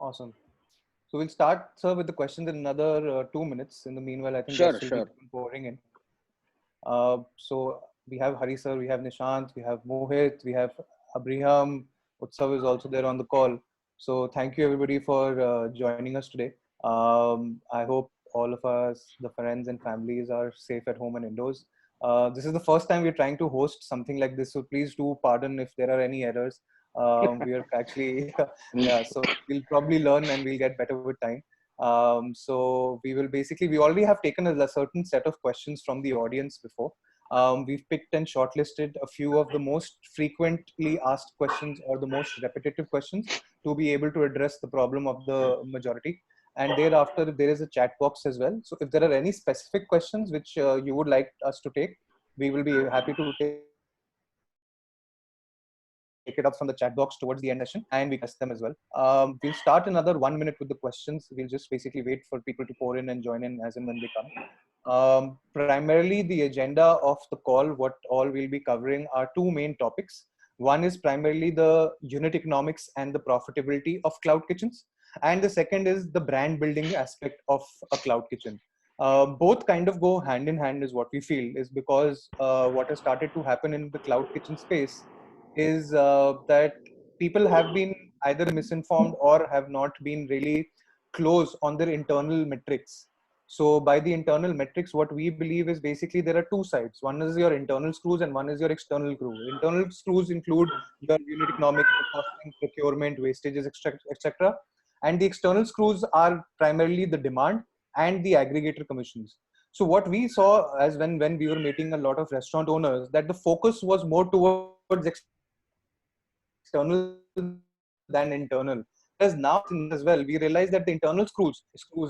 Awesome. So we'll start, sir, with the questions in another 2 minutes. In the meanwhile, I think there's Sure, still sure. people pouring in. So we have Hari sir, we have Nishant, we have Mohit, we have Abraham. Utsav is also there on the call. So thank you everybody for joining us today. I hope all of us, the friends and families, are safe at home and indoors. This is the first time we're trying to host something like this, so please do pardon if there are any errors. We are actually, yeah, so we'll probably learn and we'll get better with time. So we already have taken a certain set of questions from the audience before. We've picked and shortlisted a few of the most frequently asked questions or the most repetitive questions to be able to address the problem of the majority. And thereafter, there is a chat box as well. So if there are any specific questions which you would like us to take, we will be happy to take it up from the chat box towards the end of the session and we can address them as well. We'll start another 1 minute with the questions. We'll just basically wait for people to pour in and join in as and when they come. Primarily, the agenda of the call, what all we'll be covering are two main topics. One is primarily the unit economics and the profitability of cloud kitchens. And the second is the brand building aspect of a cloud kitchen. Both kind of go hand in hand, is what we feel, is because what has started to happen in the cloud kitchen space is that people have been either misinformed or have not been really close on their internal metrics. So by the internal metrics, what we believe is basically there are two sides. One is your internal screws and one is your external screw. Internal screws include your unit economics, the costing, procurement, wastages, etc. And the external screws are primarily the demand and the aggregator commissions. So what we saw as when we were meeting a lot of restaurant owners, that the focus was more towards external than internal. Whereas now in this as well, we realize that the internal screws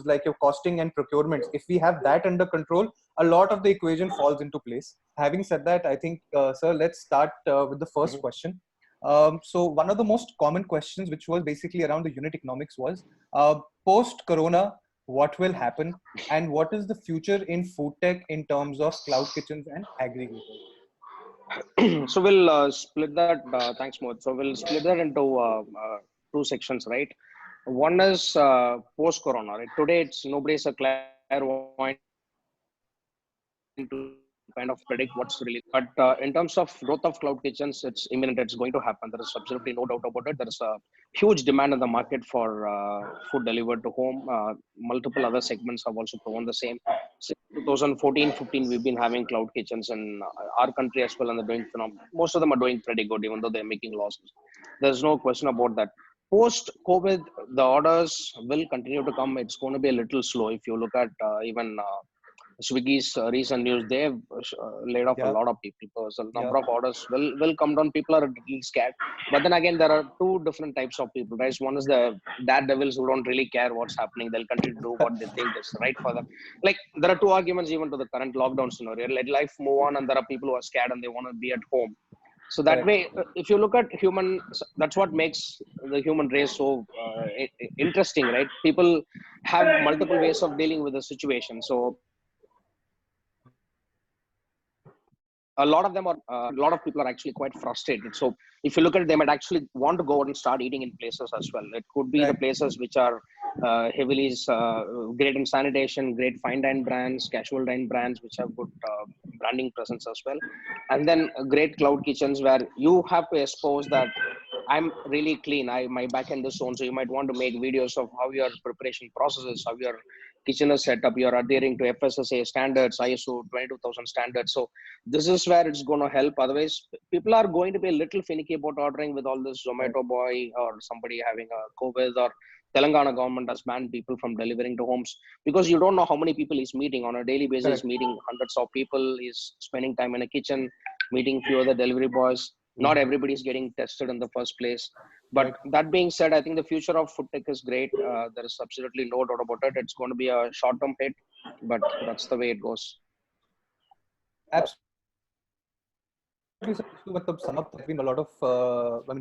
like your costing and procurements, if we have that under control, a lot of the equation falls into place. Having said that, I think, sir, let's start with the first Mhm. question. So one of the most common questions, which was basically around the unit economics, was post-corona, what will happen, and what is the future in food tech in terms of cloud kitchens and aggregators? So we'll split that. Thanks, Mohit. So we'll split that into two sections, right? One is post-corona. Right? Today, it's nobody's a clairvoyant to kind of predict what's really going to happen. But in terms of growth of cloud kitchens, it's imminent. It's going to happen. There is absolutely no doubt about it. There is a huge demand in the market for food delivered to home. Multiple other segments have also proven the same. Since 2014-15, we've been having cloud kitchens in our country as well, and they're doing phenomenal. Most of them are doing pretty good, even though they're making losses. There's no question about that. Post COVID, the orders will continue to come. It's going to be a little slow. If you look at even Swiggy's recent news, they've laid off a Yeah, lot of people. So the yeah, number of orders will come down. People are a little scared. But then again, there are two different types of people, right? One is the daredevils who don't really care what's happening. They'll continue to do what they think is right for them. Like, there are two arguments even to the current lockdown scenario. Let life move on, and there are people who are scared and they want to be at home. So that correct. way, if you look at human, that's what makes the human race so interesting, right? People have multiple ways of dealing with the situation. So a lot of them are a lot of people are actually quite frustrated. So if you look at it, they might actually want to go out and start eating in places as well. It could be the Right. places which are heavily great in sanitation, great fine dine brands, casual dine brands which have good branding presence as well, and then great cloud kitchens where you have to expose that I'm really clean. My backend is on, so you might want to make videos of how your preparation process is, how your kitchen is set up. You're adhering to FSSA standards, ISO 22000 standards. So this is where it's going to help. Otherwise, people are going to be a little finicky about ordering with all this Right. Zomato boy or somebody having a COVID, or Telangana government has banned people from delivering to homes because you don't know how many people he's meeting on a daily basis, Correct. meeting hundreds of people. He's spending time in a kitchen, meeting few other delivery boys. Not everybody is getting tested in the first place. But Right. that being said, I think the future of food tech is great. There is absolutely no doubt about it. It's going to be a short-term hit, but that's the way it goes. Absolutely, sir. Just to sum up, there's been a lot of,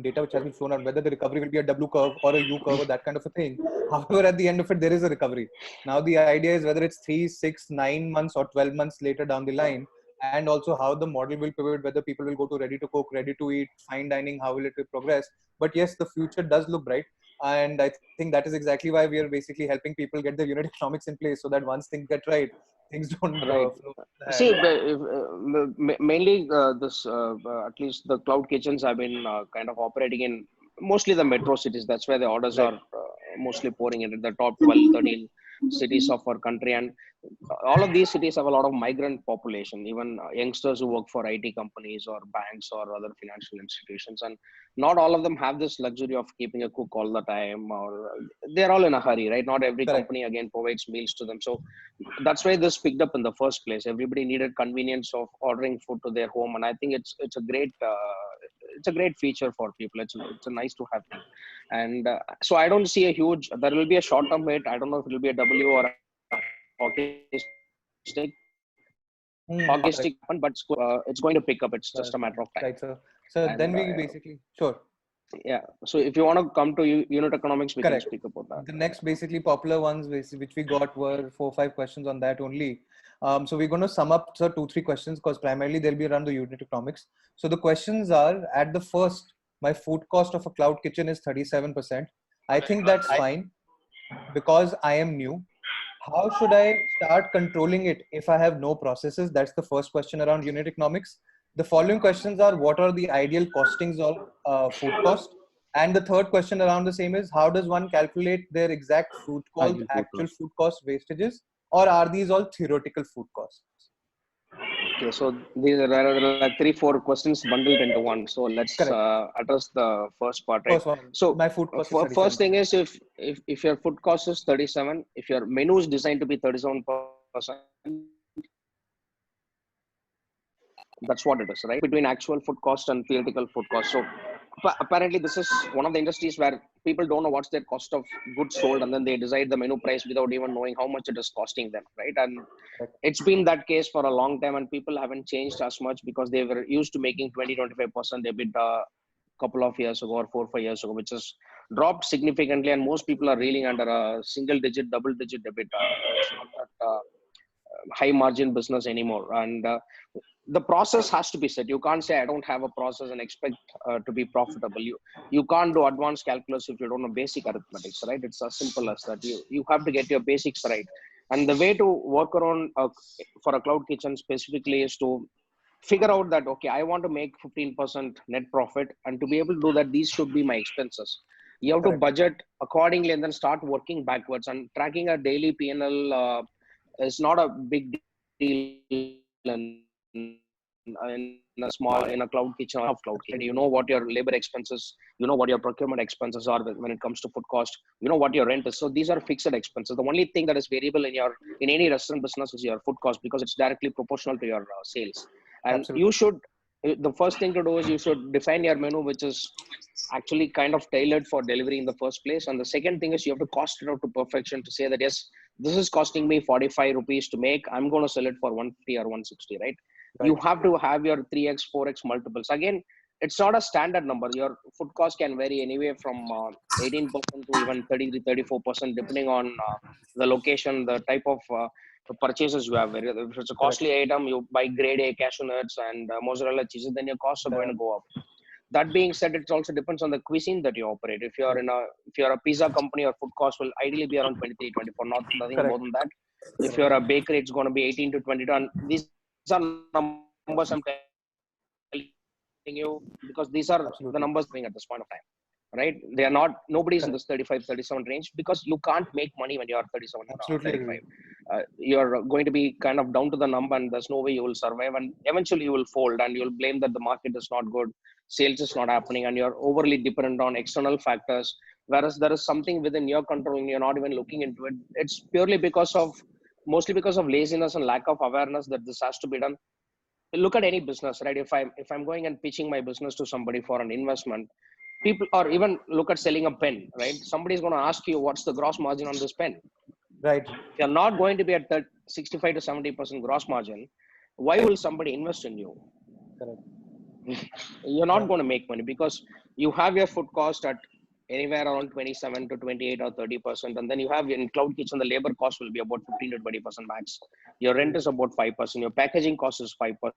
data which has been flown out, whether the recovery will be a W curve or a U curve or that kind of a thing. However, at the end of it, there is a recovery. Now, the idea is whether it's 3, 6, 9 months or 12 months later down the line, and also how the model will pivot, whether people will go to ready to cook, ready to eat, fine dining, how will it progress. But yes, the future does look bright. And I think that is exactly why we are basically helping people get the unit economics in place, so that once things get right, things don't Right. flow from the See, hand. mainly this at least the cloud kitchens have been kind of operating in mostly the metro cities. That's where the orders Right. are mostly pouring into the top 12, 13 cities of our country. And all of these cities have a lot of migrant population, even youngsters who work for IT companies or banks or other financial institutions. And not all of them have this luxury of keeping a cook all the time, or they're all in a hurry, right? Not every Correct. company again provides meals to them. So that's why this picked up in the first place. Everybody needed convenience of ordering food to their home, and I think it's a great feature for people. It's a nice to have thing. And so I don't see a huge, there will be a short term hit. I don't know if it will be a W or a hockey stick. Hockey Correct. stick happen, but it's going to pick up. It's just a matter of time. Right. So then And we basically, sure. yeah, so if you want to come to unit economics, we can Correct. speak about that. The next basically popular ones which we got were 4 or 5 questions on that only. So we're going to sum up, sir, 2 3 questions, because primarily they'll be around the unit economics. So the questions are: at the first, my food cost of a cloud kitchen is 37%. I think that's fine because I am new. How should I start controlling it if I have no processes? That's the first question around unit economics. The following questions are: what are the ideal costings of food cost? And the third question around the same is: how does one calculate their exact food cost, Ideal food actual cost. food cost wastages, or are these all theoretical food costs? Okay, so these are like 3, 4 questions bundled into one. So let's Correct. address the first part, right? First one, So my food cost is first thing 37%. is, if your food cost is 37, if your menu is designed to be 37%, that's what it is, right? Between actual food cost and theoretical food cost. So apparently this is one of the industries where people don't know what's their cost of goods sold, and then they decide the menu price without even knowing how much it is costing them, right? And Correct. it's been that case for a long time, and people haven't changed as much because they were used to making 20-25% EBITDA a couple of years ago or 4 or 5 years ago, which has dropped significantly, and most people are reeling under a single digit, double digit EBITDA. It's not that high margin business anymore. And the process has to be set. You can't say I don't have a process and expect to be profitable. You can't do advanced calculus if you don't know basic arithmetics, right? It's as simple as that. You have to get your basics right. And the way to work around for a cloud kitchen specifically is to figure out that, okay, I want to make 15% net profit, and to be able to do that, these should be my expenses. You have to Correct. budget accordingly and then start working backwards, and tracking a daily P&L is not a big deal in a small, in a cloud kitchen or cloud kitchen. You know what your labor expenses, you know what your procurement expenses are when it comes to food cost, you know what your rent is. So these are fixed expenses. The only thing that is variable in any restaurant business is your food cost, because it's directly proportional to your sales. And you Absolutely. should, the first thing to do is you should define your menu, which is actually kind of tailored for delivery in the first place. And the second thing is you have to cost it out to perfection, to say that, yes, this is costing me 45 rupees to make, I'm going to sell it for 150 or 160, right? You Right. have to have your 3x 4x multiples. Again, it's not a standard number. Your food cost can vary anywhere from 18% to even 33-34%, depending on the location, the type of purchases you have. If it's a Correct. costly item, you buy grade A cashew nuts and mozzarella cheeses, then your costs are going to The, go up. That being said, it also depends on the cuisine that you operate. correct. If you're a pizza company, your food cost will ideally be around 23, 24, not nothing more Correct. than that. If you're a bakery, it's going to be 18 to 22. And these are numbers I'm telling you because these are the Absolutely. numbers being at this point of time, right? They are not, nobody's in Correct. this 35, 37 range, because you can't make money when you're 37 or Absolutely 35. agree. You're going to be kind of down to the number, and there's no way you will survive, and eventually you will fold, and you'll blame that the market is not good, sales is not happening, and you're overly dependent on external factors, whereas there is something within your control and you're not even looking into it. It's purely because of, mostly because of laziness and lack of awareness that this has to be done. Look at any business, right? If I'm going and pitching my business to somebody for an investment, people, or even look at selling a pen, right? Somebody's going to ask you what's the gross margin on this pen. Right. If you're not going to be at that 65 to 70% gross margin, why will somebody invest in you? Correct. You're not Yeah. going to make money, because you have your food cost at anywhere around 27 to 28 or 30%, and then you have in cloud kitchen the labor cost will be about 15 to 20% max. Your rent True. is about 5%, your packaging cost is 5%,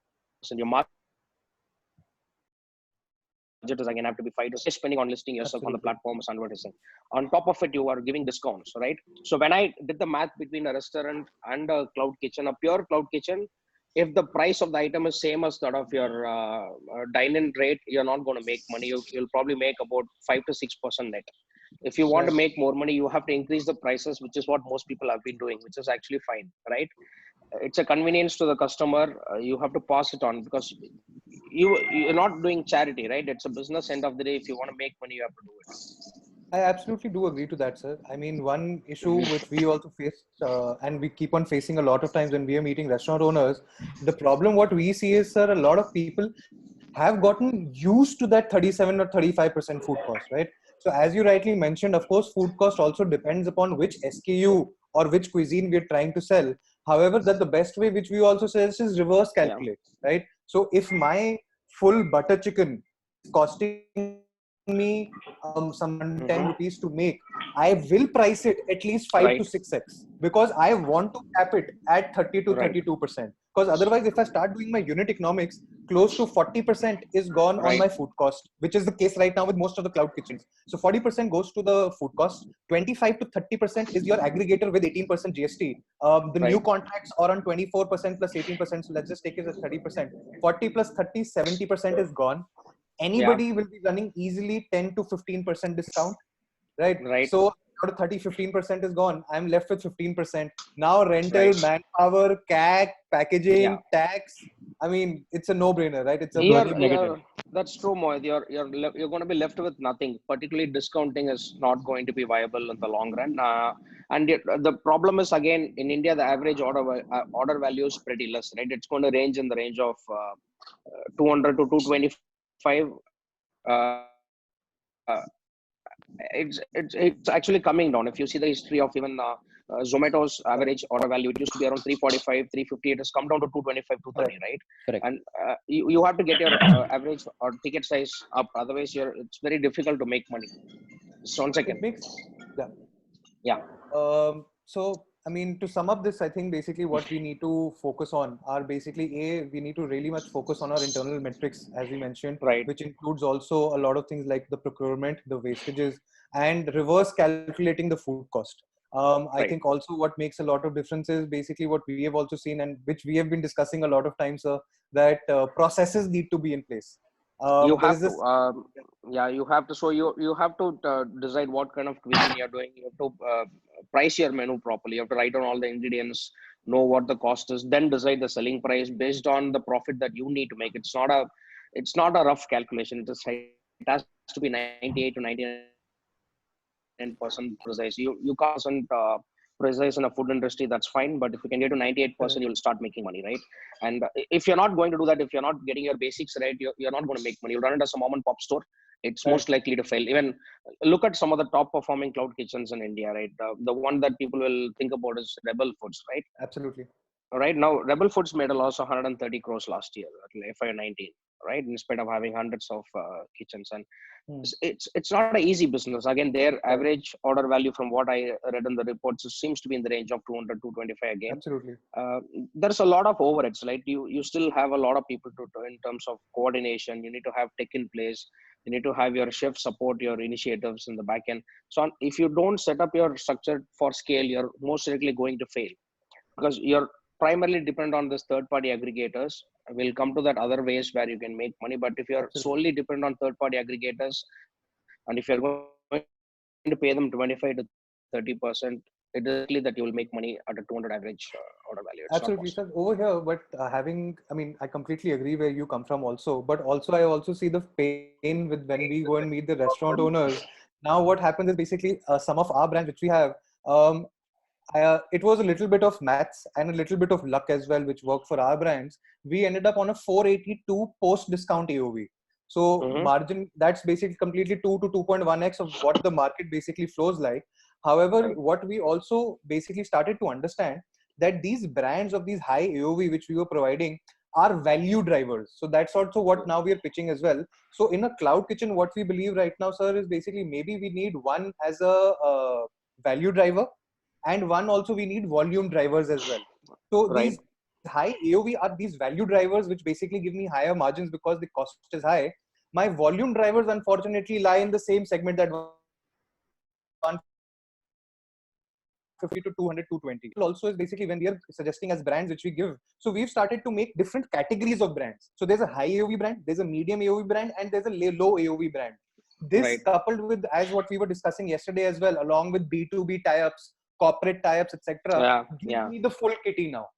your marketing budget is again have to be 5 to 6 spending on listing yourself on the Absolutely. platforms, advertising. On top of it, you are giving discounts, right? So when I did the math between a restaurant and a cloud kitchen, a pure cloud kitchen, if the price of the item is same as that of your dine-in rate, you're not going to make money. You'll probably make about 5 to 6% net. If you want to Right. make more money, you have to increase the prices, which is what most people have been doing, which is actually fine, right? It's a convenience to the customer. You have to pass it on because you're not doing charity, right? It's a business. End of the day, if you want to make money, you have to do it. I absolutely do agree to that, sir. I mean, one issue Mhm. which we also face, and we keep on facing a lot of times when we are meeting restaurant owners, the problem what we see is, sir, a lot of people have gotten used to that 37 or 35% food cost, right? So as you rightly mentioned, of course, food cost also depends upon which SKU or which cuisine we're trying to sell. However, that the best way which we also say is reverse Yeah. calculate, right? So if my full butter chicken is costing me some 110 Hmm. rupees to make, I will price it at least 5 to Right. 6x because I want to cap it at 30 to Right. 32%. Because otherwise, if I start doing my unit economics, close to 40% is gone on Right. my food cost, which is the case right now with most of the cloud kitchens. So 40% goes to the food cost, 25 to 30% is your aggregator with 18% GST. The new Right. contracts are on 24% plus 18%. So let's just take it as 30%. 40 plus 30, 70% is gone. Yeah. Anybody will be running easily 10 to 15% discount, right? Right. So out of 30, 15% is gone. I'm left with 15%. Now rental, Right. manpower, CAC, Yeah. packaging, tax. I mean, it's a no-brainer, right? It's a You're, burning negative. that's true, Mohit. You're going to be left with nothing. Particularly discounting is not going to be viable in the long run. The problem is again in India, the average order value is pretty less, right? It's going to range in the range of 200 to 225. Uh, it's actually coming down. If you see the history of even Zomato's average Correct. order value, it used to be around 345, 350. It has come down to 225, 230, Correct. right? Correct. And you have to get your average or ticket size up. Otherwise, it's very difficult to make money. Just one It second. makes, yeah. Yeah. So, I mean, to sum up this, I think basically what we need to focus on are basically we need to really much focus on our internal metrics, as we mentioned, Right. which includes also a lot of things like the procurement, the wastages, and reverse calculating the food cost. I Right. think also what makes a lot of difference is basically what we have also seen and which we have been discussing a lot of times, that processes need to be in place. You There have is to. this, Yeah, you have to. So you have to decide what kind of cuisine you're doing. You have to price your menu properly. You have to write down all the ingredients, know what the cost is, then decide the selling price based on the profit that you need to make. It's not a rough calculation. It has to be 98 to 99% precise. You can't precise in a food industry. That's fine, but if you can get to 98%, you'll start making money, right? And if you're not going to do that, if you're not getting your basics right, you're not going to make money. You run it as a mom and pop store, it's right, most likely to fail. Even look at some of the top performing cloud kitchens in India, right? The one that people will think about is Rebel Foods, right? absolutely. Right now, Rebel Foods made a loss of 130 crores last year, FY19, right? In spite of having hundreds of kitchens, and Hmm. it's not an easy business. Again, their Correct. average order value, from what I read in the reports, seems to be in the range of 200, 225 again. Absolutely. Uh, there's a lot of overheads, right? You still have a lot of people to in terms of coordination. You need to have tech in place. You need to have your chef support your initiatives in the back end. So if you don't set up your structure for scale, you're most likely going to fail because you're primarily dependent on this third party aggregators. We'll come to that other ways where you can make money, but if you're Absolutely. solely dependent on third party aggregators and if you're going to pay them 25 to 30%, it is likely that you will make money at a 200 average order value. It's not Absolutely, possible. sir. Over here, but I mean, I completely agree where you come from also, but also I also see the pain with when we go and meet the restaurant owners. Now, what happens is basically some of our brands which we have, um, it was a little bit of maths and a little bit of luck as well, which worked for our brands. We ended up on a 482 post discount AOV. So Mm-hmm. margin, that's basically completely 2 to 2.1x of what the market basically flows like. However, Right. what we also basically started to understand that these brands of these high AOV which we were providing are value drivers. So that's also what now we are pitching as well. So in a cloud kitchen, what we believe right now, sir, is basically maybe we need one as a value driver, and one also we need volume drivers as well. So Right. these high AOV are these value drivers which basically give me higher margins because the cost is high. My volume drivers, unfortunately, lie in the same segment that 150 to 200, 220. Also is basically when we are suggesting as brands which we give. So we've started to make different categories of brands. So there's a high AOV brand, there's a medium AOV brand, and there's a low AOV brand. This Right. coupled with, as what we were discussing yesterday as well, along with B2B tie-ups, corporate tie-ups, etc., Yeah. gives Yeah. me the full kitty now.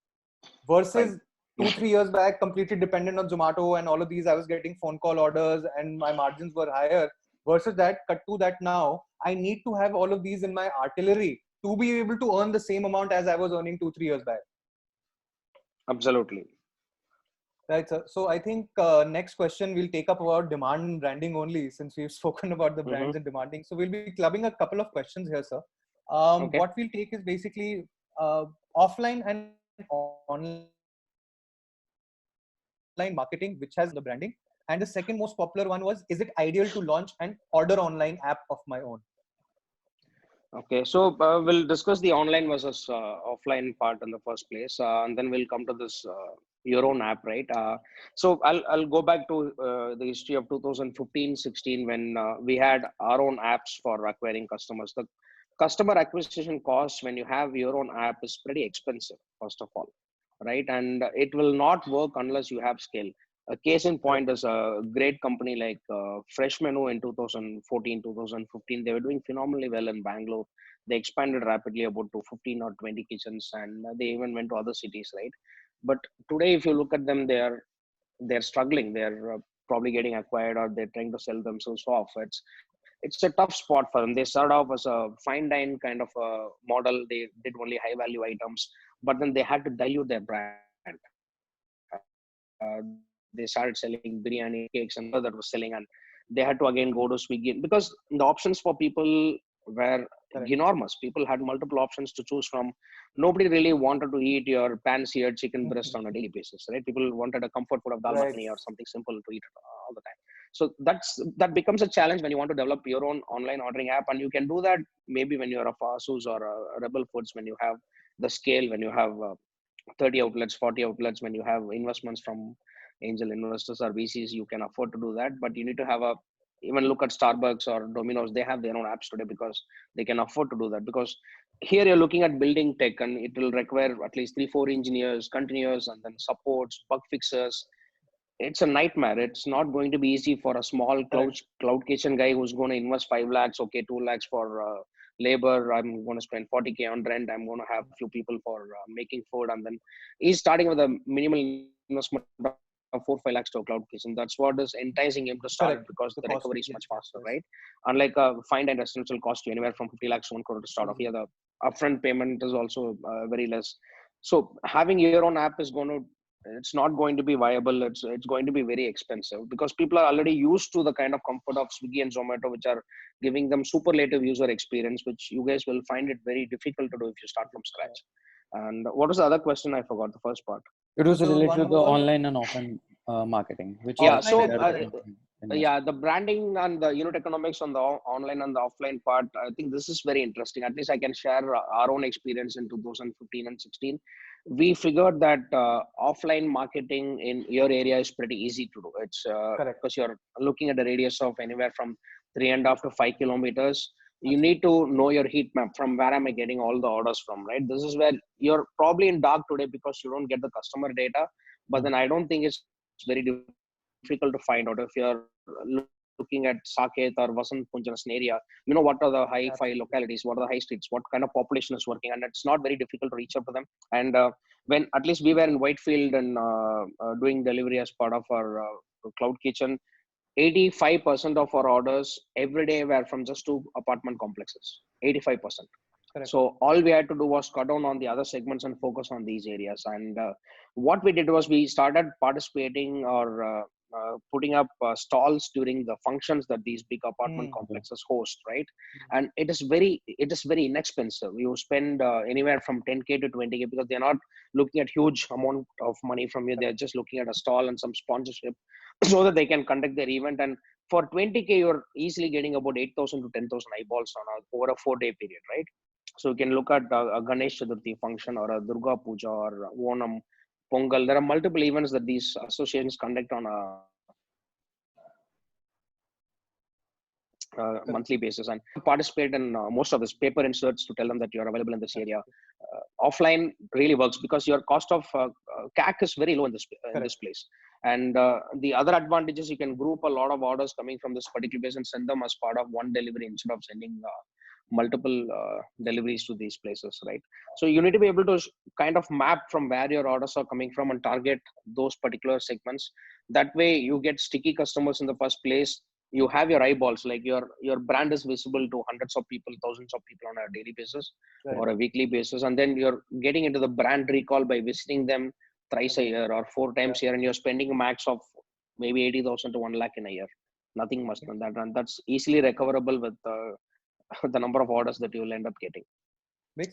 Right. Versus 2-3 years back, completely dependent on Zomato and all of these, I was getting phone call orders and my margins were higher. Versus that, cut to that now, I need to have all of these in my artillery to be able to earn the same amount as I was earning 2-3 years back. Absolutely. Right, sir. So I think next question we'll take up about demand and branding only, since we've spoken about the Mm-hmm. brands and demanding. So we'll be clubbing a couple of questions here, sir. Okay. What we'll take is basically offline and online marketing, which has the branding. And the second most popular one was, is it ideal to launch an order online app of my own? Okay, so we'll discuss the online versus offline part in the first place, and then we'll come to this your own app, right? So I'll go back to the history of 2015-16 when we had our own apps for acquiring customers. The customer acquisition cost when you have your own app is pretty expensive, first of all, right? And it will not work unless you have scale. A case in Correct. point is a great company like Fresh Menu in 2014, 2015. They were doing phenomenally well in Bangalore. They expanded rapidly about to 15 or 20 kitchens, and they even went to other cities, right? But today, if you look at them, they're struggling. They're probably getting acquired, or they're trying to sell themselves off. It's a tough spot for them. They started off as a fine dine kind of a model. They did only high value items, but then they had to dilute their brand. They started selling biryani, cakes, and all that was selling, and they had to again go to Swiggy because the options for people were Correct. enormous. People had multiple options to choose from. Nobody really wanted to eat your pan-seared chicken breast on a daily basis, right? People wanted a comfort food of dal Right. makhani or something simple to eat all the time. So that becomes a challenge when you want to develop your own online ordering app, and you can do that maybe when you're a Asus or a Rebel Foods, when you have the scale, when you have 30 outlets, 40 outlets, when you have investments from angel investors or VCs, you can afford to do that. But you need to have even look at Starbucks or Domino's, they have their own apps today because they can afford to do that. Because here you're looking at building tech and it will require at least 3-4 engineers, continuous, and then supports, bug fixers. It's a nightmare. It's not going to be easy for a small Correct. cloud kitchen guy who's going to invest 5 lakhs, okay, 2 lakhs for labor. I'm going to spend 40K on rent. I'm going to have a few people for making food. And then he's starting with a minimal investment of 4-5 lakhs to a cloud kitchen. That's what is enticing him to start it Correct. because The the cost. recovery is Yes. much faster, Yes. right? Unlike a fine and residential cost you anywhere from 50 lakhs to 1 crore to start off. Here, the upfront payment is also very less. So having your own app is going to, it's not going to be viable. It's going to be very expensive because people are already used to the kind of comfort of Swiggy and Zomato, which are giving them superlative user experience, which you guys will find it very difficult to do if you start from scratch. And what was the other question? I forgot the first part. It was The related to one the was online and offline marketing, which Yeah, has offline so and better online. investment. yeah, the branding and the unit economics on the online and the offline part, I think this is very interesting. At least I can share our own experience in 2015 and 16. We figured that offline marketing in your area is pretty easy to do. It's Correct. because you're looking at a radius of anywhere from 3.5 to 5 kilometers. You Absolutely. need to know your heat map from where am I getting all the orders from, right? This is where you're probably in dark today because you don't get the customer data. But then I don't think it's very difficult to find out if you're looking at Saket or Vasant Kunjan's area. You know what are the high-fi Absolutely. localities, what are the high streets, what kind of population is working, and it's not very difficult to reach out to them. And when at least we were in Whitefield and doing delivery as part of our cloud kitchen, 85% of our orders every day were from just 2 apartment complexes. 85%. Correct. So all we had to do was cut down on the other segments and focus on these areas. And what we did was we started participating or putting up stalls during the functions that these big apartment complexes host, right? And it is very inexpensive. You spend anywhere from 10K to 20K because they're not looking at huge amount of money from you. They're just looking at a stall and some sponsorship so that they can conduct their event. And for 20K, you're easily getting about 8,000 to 10,000 eyeballs over a 4-day period, right? So you can look at a Ganesh Chaturthi function or a Durga Puja or Onam, Pongal. There are multiple events that these associations conduct on a monthly basis and participate in most of this paper inserts to tell them that you're available in this area. Offline really works because your cost of CAC is very low in this place. And the other advantage is you can group a lot of orders coming from this particular base and send them as part of one delivery instead of sending multiple deliveries to these places, right? So you need to be able to kind of map from where your orders are coming from and target those particular segments. That way you get sticky customers in the first place. You have your eyeballs, like your brand is visible to hundreds of people, thousands of people on a daily basis or a weekly basis, and then you're getting into the brand recall by visiting them thrice a year or 4 times a year, and you're spending a max of maybe 80,000 to 1 lakh in a year, nothing much than that, and that's easily recoverable with the number of orders that you will end up getting.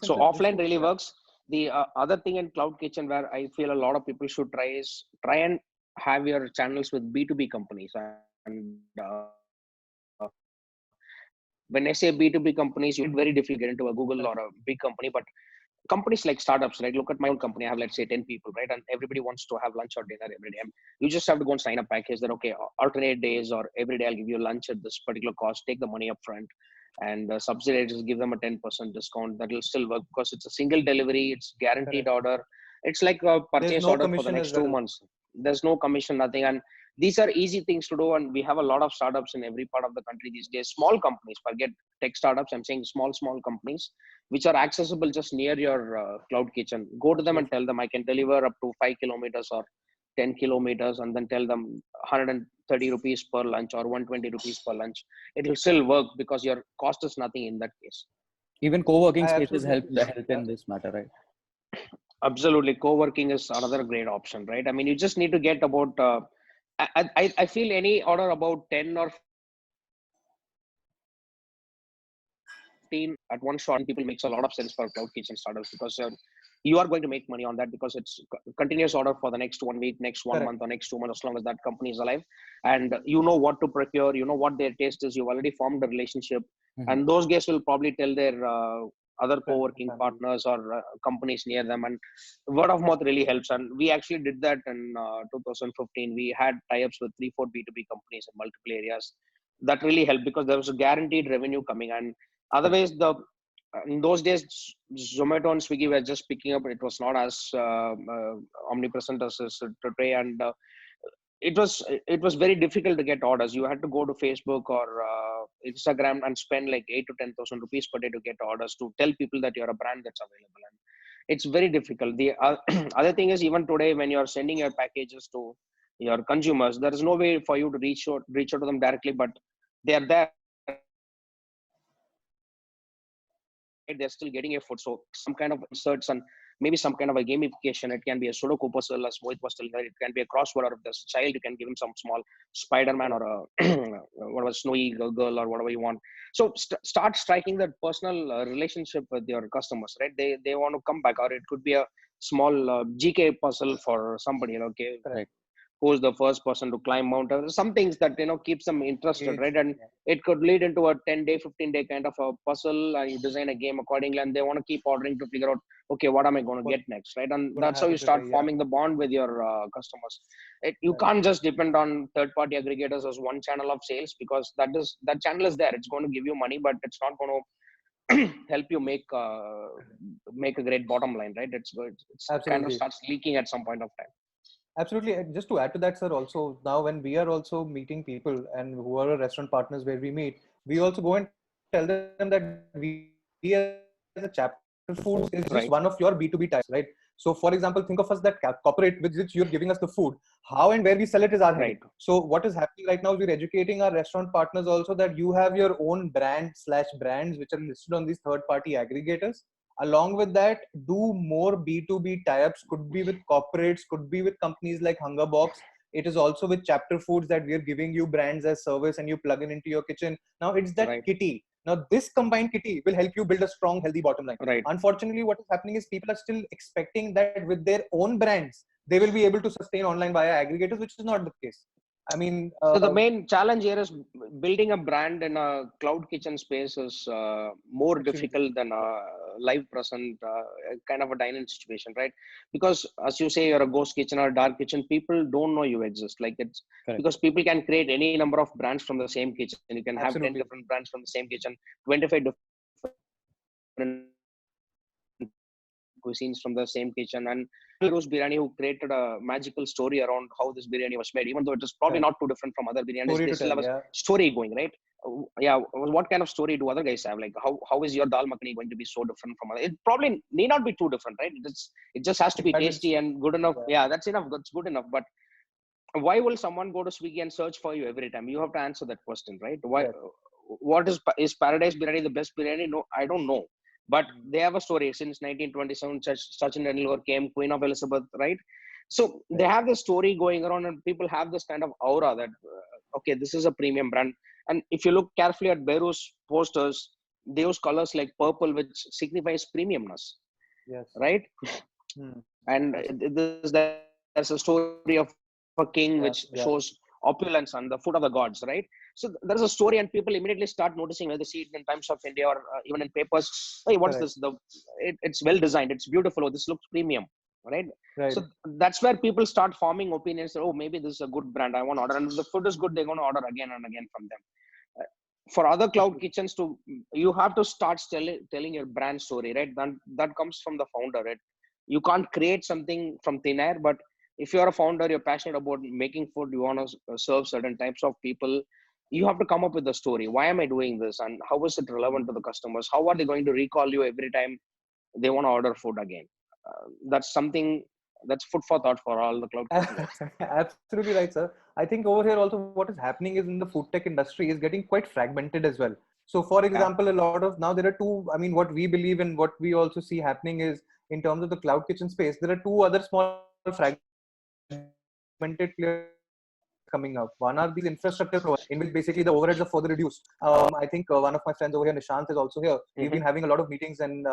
So offline really works. The other thing in Cloud Kitchen where I feel a lot of people should try and have your channels with B2B companies. And when I say B2B companies, it's very difficult to get into a Google or a big company, but companies like startups, right? Look at my own company. I have, let's say, 10 people, right? And everybody wants to have lunch or dinner every day. And you just have to go and sign a package that, okay, alternate days or every day I'll give you lunch at this particular cost, take the money up front, and subsidize, just give them a 10% discount. That will still work because it's a single delivery, it's guaranteed order. It's like a purchase order for the next 2 months. There's no commission, nothing. And these are easy things to do. And we have a lot of startups in every part of the country these days. Small companies, forget tech startups. I'm saying small companies, which are accessible just near your Cloud Kitchen. Go to them and tell them I can deliver up to 5 kilometers or 10 kilometers, and then tell them 130 rupees per lunch or 120 rupees per lunch. It will still work because your cost is nothing in that case. Even co-working spaces help in this matter, right? Absolutely. Co-working is another great option, right? I mean, you just need to get about, I feel any order about 10 or 15 at one shot, people makes a lot of sense for Cloud Kitchen startups because you are going to make money on that because it's continuous order for the next 1 week, next 1 month or next 2 months, as long as that company is alive. And you know what to procure, you know what their taste is, you've already formed a relationship. And those guys will probably tell their other co-working partners or companies near them, and word of mouth really helps. And we actually did that in 2015. We had tie-ups with 3-4 B2B companies in multiple areas. That really helped because there was a guaranteed revenue coming. And otherwise, in those days, Zomato and Swiggy were just picking up. It was not as omnipresent as today, and it was very difficult to get orders. You had to go to Facebook or Instagram and spend like 8 to 10,000 rupees per day to get orders, to tell people that you're a brand that's available. And it's very difficult. The other thing is, even today, when you're sending your packages to your consumers, there is no way for you to reach out to them directly, but they are there. They're still getting a foot. So some kind of inserts and maybe some kind of a gamification. It can be a Sudoku puzzle, as Mohit was telling. It can be a crossword, or if there's a child, you can give him some small Spider-Man or a whatever, snowy girl or whatever you want. So start striking that personal relationship with your customers, right? They want to come back, or it could be a small GK puzzle for somebody. Okay, correct. Who's the first person to climb Mount Everest? Some things that keeps them interested, right? And it could lead into a 10-day, 15-day kind of a puzzle, and you design a game accordingly, and they want to keep ordering to figure out, okay, what am I going to get next, right? And that's how you start forming the bond with your customers. You can't just depend on third-party aggregators as one channel of sales, because that channel is there. It's going to give you money, but it's not going to help you make a great bottom line, right? It's kind of starts leaking at some point of time. Absolutely. Just to add to that, sir, also now when we are also meeting people and who are restaurant partners where we meet, we also go and tell them that we as a Chapter Foods is just one of your B2B types, right? So for example, think of us that corporate with which you're giving us the food. How and where we sell it is our headache. So what is happening right now is we're educating our restaurant partners also that you have your own brands which are listed on these third-party aggregators. Along with that, do more B2B tie-ups, could be with corporates, could be with companies like Hungerbox. It is also with Chapter Foods that we are giving you brands as service and you plug in into your kitchen. Now it's that kitty. Now this combined kitty will help you build a strong, healthy bottom line. Unfortunately, what is happening is people are still expecting that with their own brands, they will be able to sustain online via aggregators, which is not the case. I mean, so the main challenge here is building a brand in a Cloud Kitchen space is more difficult than live present, kind of a dine-in situation, right? Because as you say, you're a ghost kitchen or a dark kitchen, people don't know you exist. Like it's Correct. because people can create any number of brands from the same kitchen. You can have 10 Absolutely. different brands from the same kitchen, 25 different cuisines from the same kitchen, and Rose Biryani, who created a magical story around how this biryani was made, even though it is probably Correct. not too different from other biryanis, Story they to still tell. have a Yeah. story going, right? Yeah, what kind of story do other guys have? Like how is your dal makhani going to be so different from other? It probably need not be too different, right? It just has to be But tasty and good enough. yeah. Yeah, that's enough. That's good enough. But why will someone go to Swiggy and search for you every time? You have to answer that question, right? Why? Correct. What is Paradise Biryani the best biryani? No, I don't know. But they have a story since 1927. Sachin Tendulkar came, Queen of Elizabeth, right? So they have this story going around, and people have this kind of aura that okay, this is a premium brand. And if you look carefully at Beru's posters, they use colors like purple, which signifies premiumness, Yes. right? Hmm. And there's a story of a king Yeah. which Yeah. shows opulence and the food of the gods, right? So there's a story, and people immediately start noticing whether they see it in Times of India or even in papers. Hey, what's Correct. this? It's well designed, it's beautiful, oh, this looks premium, right? Right. So that's where people start forming opinions. Oh, maybe this is a good brand, I want to order, and if the food is good, they're going to order again and again from them. For other cloud kitchens to, you have to start telling your brand story, right? That comes from the founder, right? You can't create something from thin air, but if you're a founder, you're passionate about making food, you want to serve certain types of people, you have to come up with a story. Why am I doing this, and how is it relevant to the customers? How are they going to recall you every time they want to order food again? That's something, that's food for thought for all the cloud kitchen guys. Absolutely right, sir. I think over here also what is happening is in the food tech industry is getting quite fragmented as well. So, for Yeah. example, a lot of now there are two. I mean, what we believe and what we also see happening is in terms of the cloud kitchen space, there are two other small fragmented players coming up. One are these infrastructure providers, in which basically the overheads are further reduced. I think one of my friends over here, Nishant, is also here. We've been having a lot of meetings, and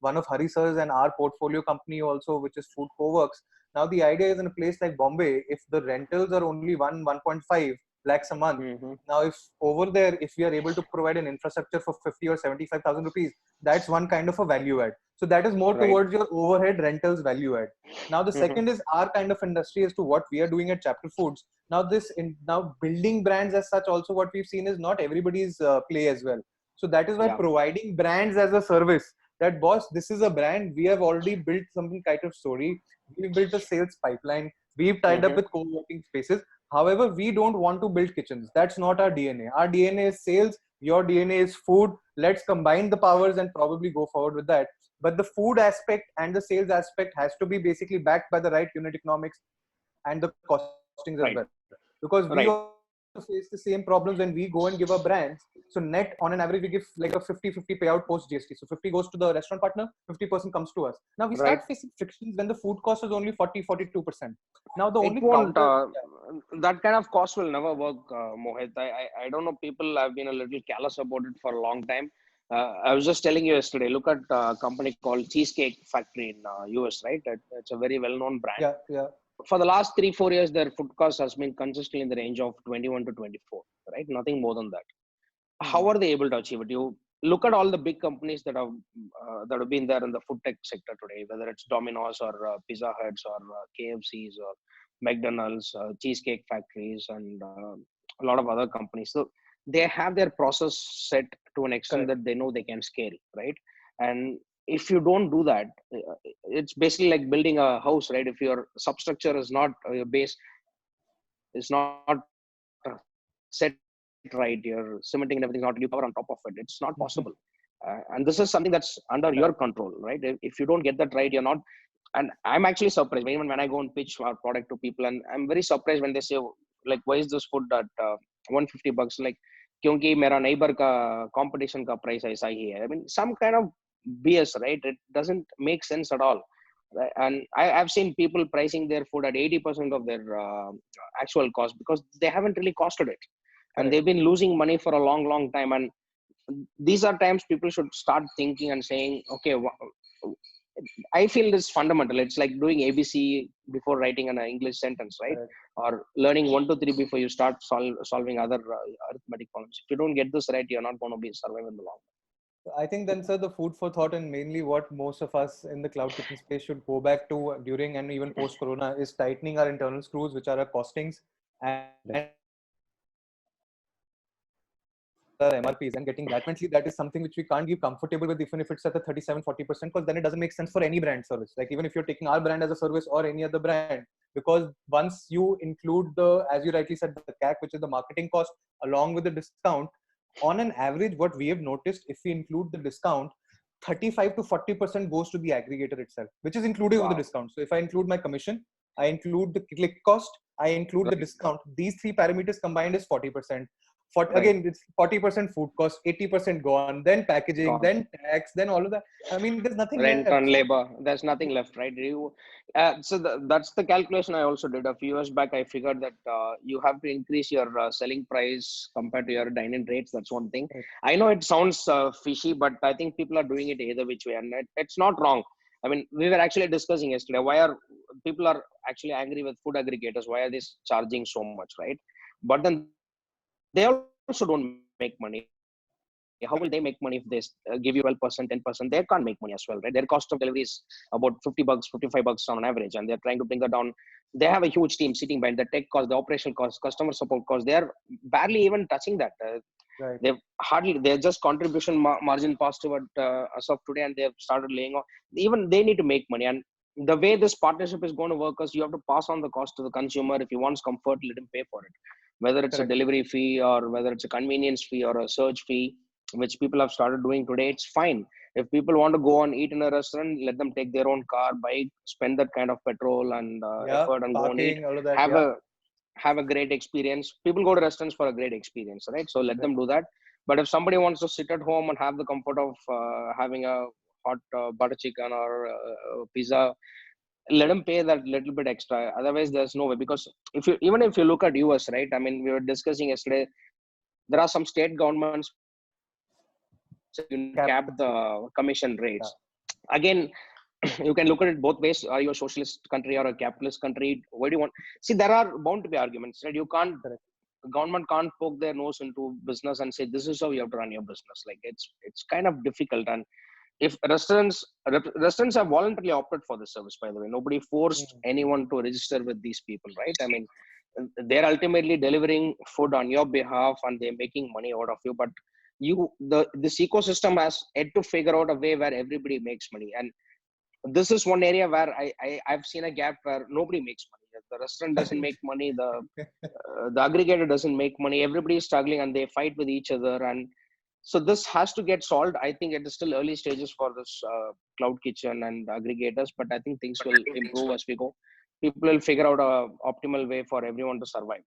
one of Hari sir's and our portfolio company also, which is Food Coworks. Now the idea is in a place like Bombay, if the rentals are only 1.5 lakhs a month. Mm-hmm. Now, if over there, if we are able to provide an infrastructure for 50 or 75,000 rupees, that's one kind of a value add. So that is more Right. towards your overhead rentals value add. Now, the Mm-hmm. second is our kind of industry as to what we are doing at Chapter Foods. Now now building brands as such, also what we've seen is not everybody's play as well. So that is why Yeah. providing brands as a service, that boss, this is a brand, we have already built something kind of story, we've built a sales pipeline, we've tied up Mm-hmm. with co-working spaces. However, we don't want to build kitchens. That's not our DNA. Our DNA is sales, your DNA is food. Let's combine the powers and probably go forward with that. But the food aspect and the sales aspect has to be basically backed by the right unit economics and the costings as Right. well. Because we Right. also face the same problems when we go and give our brands. So net on an average, we give like a 50-50 payout post GST. So 50 goes to the restaurant partner, 50% comes to us. Now we Right. start facing frictions when the food cost is only 40-42%. Now the It only won't, counter, that kind of cost will never work, Mohit. I don't know, people have been a little callous about it for a long time. I was just telling you yesterday, look at a company called Cheesecake Factory in US, right? It's a very well-known brand. yeah, yeah, For the last 3-4 years, their food cost has been consistently in the range of 21 to 24, right? Nothing more than that. How hmm, are they able to achieve it? You look at all the big companies that have been there in the food tech sector today, whether it's Domino's or Pizza Huts or KFC's or McDonald's, cheesecake factories, and a lot of other companies. So they have their process set to an extent correct. that they know they can scale, right? And if you don't do that, it's basically like building a house, right? If your substructure is not, your base is not set right, you're cementing and everything, not you power on top of it, it's not Mhm. possible. And this is something that's under your Correct. control, right? If you don't get that right, you're not. And I'm actually surprised even when I go and pitch our product to people, and I'm very surprised when they say, like, why is this food at $150? Like, क्योंकि मेरा neighbor का competition का price ऐसा ही है. I mean, some kind of BS, right? It doesn't make sense at all. Right? And I've seen people pricing their food at 80% of their actual cost because they haven't really costed it, and Correct. they've been losing money for a long, long time. And these are times people should start thinking and saying, okay, I feel this fundamental. It's like doing ABC before writing an English sentence, right? Correct. Or learning 1, 2, 3 before you start solving other arithmetic problems. If you don't get this right, you're not going to be survive in the long run. I think then, sir, the food for thought and mainly what most of us in the cloud kitchen space should go back to during and even post Corona is tightening our internal screws, which are our costings and our MRPs and getting that. That is something which we can't give comfortable with, even if it's at the 37-40%, because then it doesn't make sense for any brand service. Like even if you're taking our brand as a service or any other brand, because once you include the, as you rightly said, the CAC, which is the marketing cost, along with the discount, on an average, what we have noticed, if we include the discount, 35 to 40% goes to the aggregator itself, which is including of the discount. So if I include my commission, I include the click cost, I include the discount. These three parameters combined is 40%. Again, it's 40% food cost, 80% gone, then packaging, then tax, then all of that. I mean, there's nothing Rent left. on labor, there's nothing left, right? That's the calculation I also did a few years back. I figured that you have to increase your selling price compared to your dine-in rates. That's one thing. Right. I know it sounds fishy, but I think people are doing it either which way, and it's not wrong. I mean, we were actually discussing yesterday, why are people are actually angry with food aggregators? Why are they charging so much, right? But then they also don't make money. How will they make money if they give you 12%, 10%? They can't make money as well, right? Their cost of delivery is about $50, $55 on average, and they're trying to bring that down. They have a huge team sitting behind the tech cost, the operational cost, customer support cost. They're barely even touching that. Right. They're just contribution margin positive as of today, and they've started laying off. Even they need to make money, and the way this partnership is going to work is you have to pass on the cost to the consumer. If he wants comfort, let him pay for it, whether it's a delivery fee or whether it's a convenience fee or a search fee, which people have started doing today. It's fine. If people want to go and eat in a restaurant, let them take their own car, bike, spend that kind of petrol and effort and go and eat. All of that, Have a great experience. People go to restaurants for a great experience, right? So let them do that. But if somebody wants to sit at home and have the comfort of having a hot butter chicken or pizza, let them pay that little bit extra. Otherwise, there's no way. Because even if you look at US, right? I mean, we were discussing yesterday. There are some state governments cap the commission rates. Again, you can look at it both ways. Are you a socialist country or a capitalist country? What do you want? See, there are bound to be arguments, right? You can't. Government can't poke their nose into business and say this is how you have to run your business. Like it's kind of difficult. And if restaurants have voluntarily opted for the service, by the way, nobody forced anyone to register with these people, right? I mean, they're ultimately delivering food on your behalf and they're making money out of you. But this ecosystem has had to figure out a way where everybody makes money. And this is one area where I've seen a gap where nobody makes money. The restaurant doesn't make money. The aggregator doesn't make money. Everybody is struggling and they fight with each other. And so this has to get solved. I think it is still early stages for this cloud kitchen and aggregators, but I think things will improve as we go. People will figure out a optimal way for everyone to survive.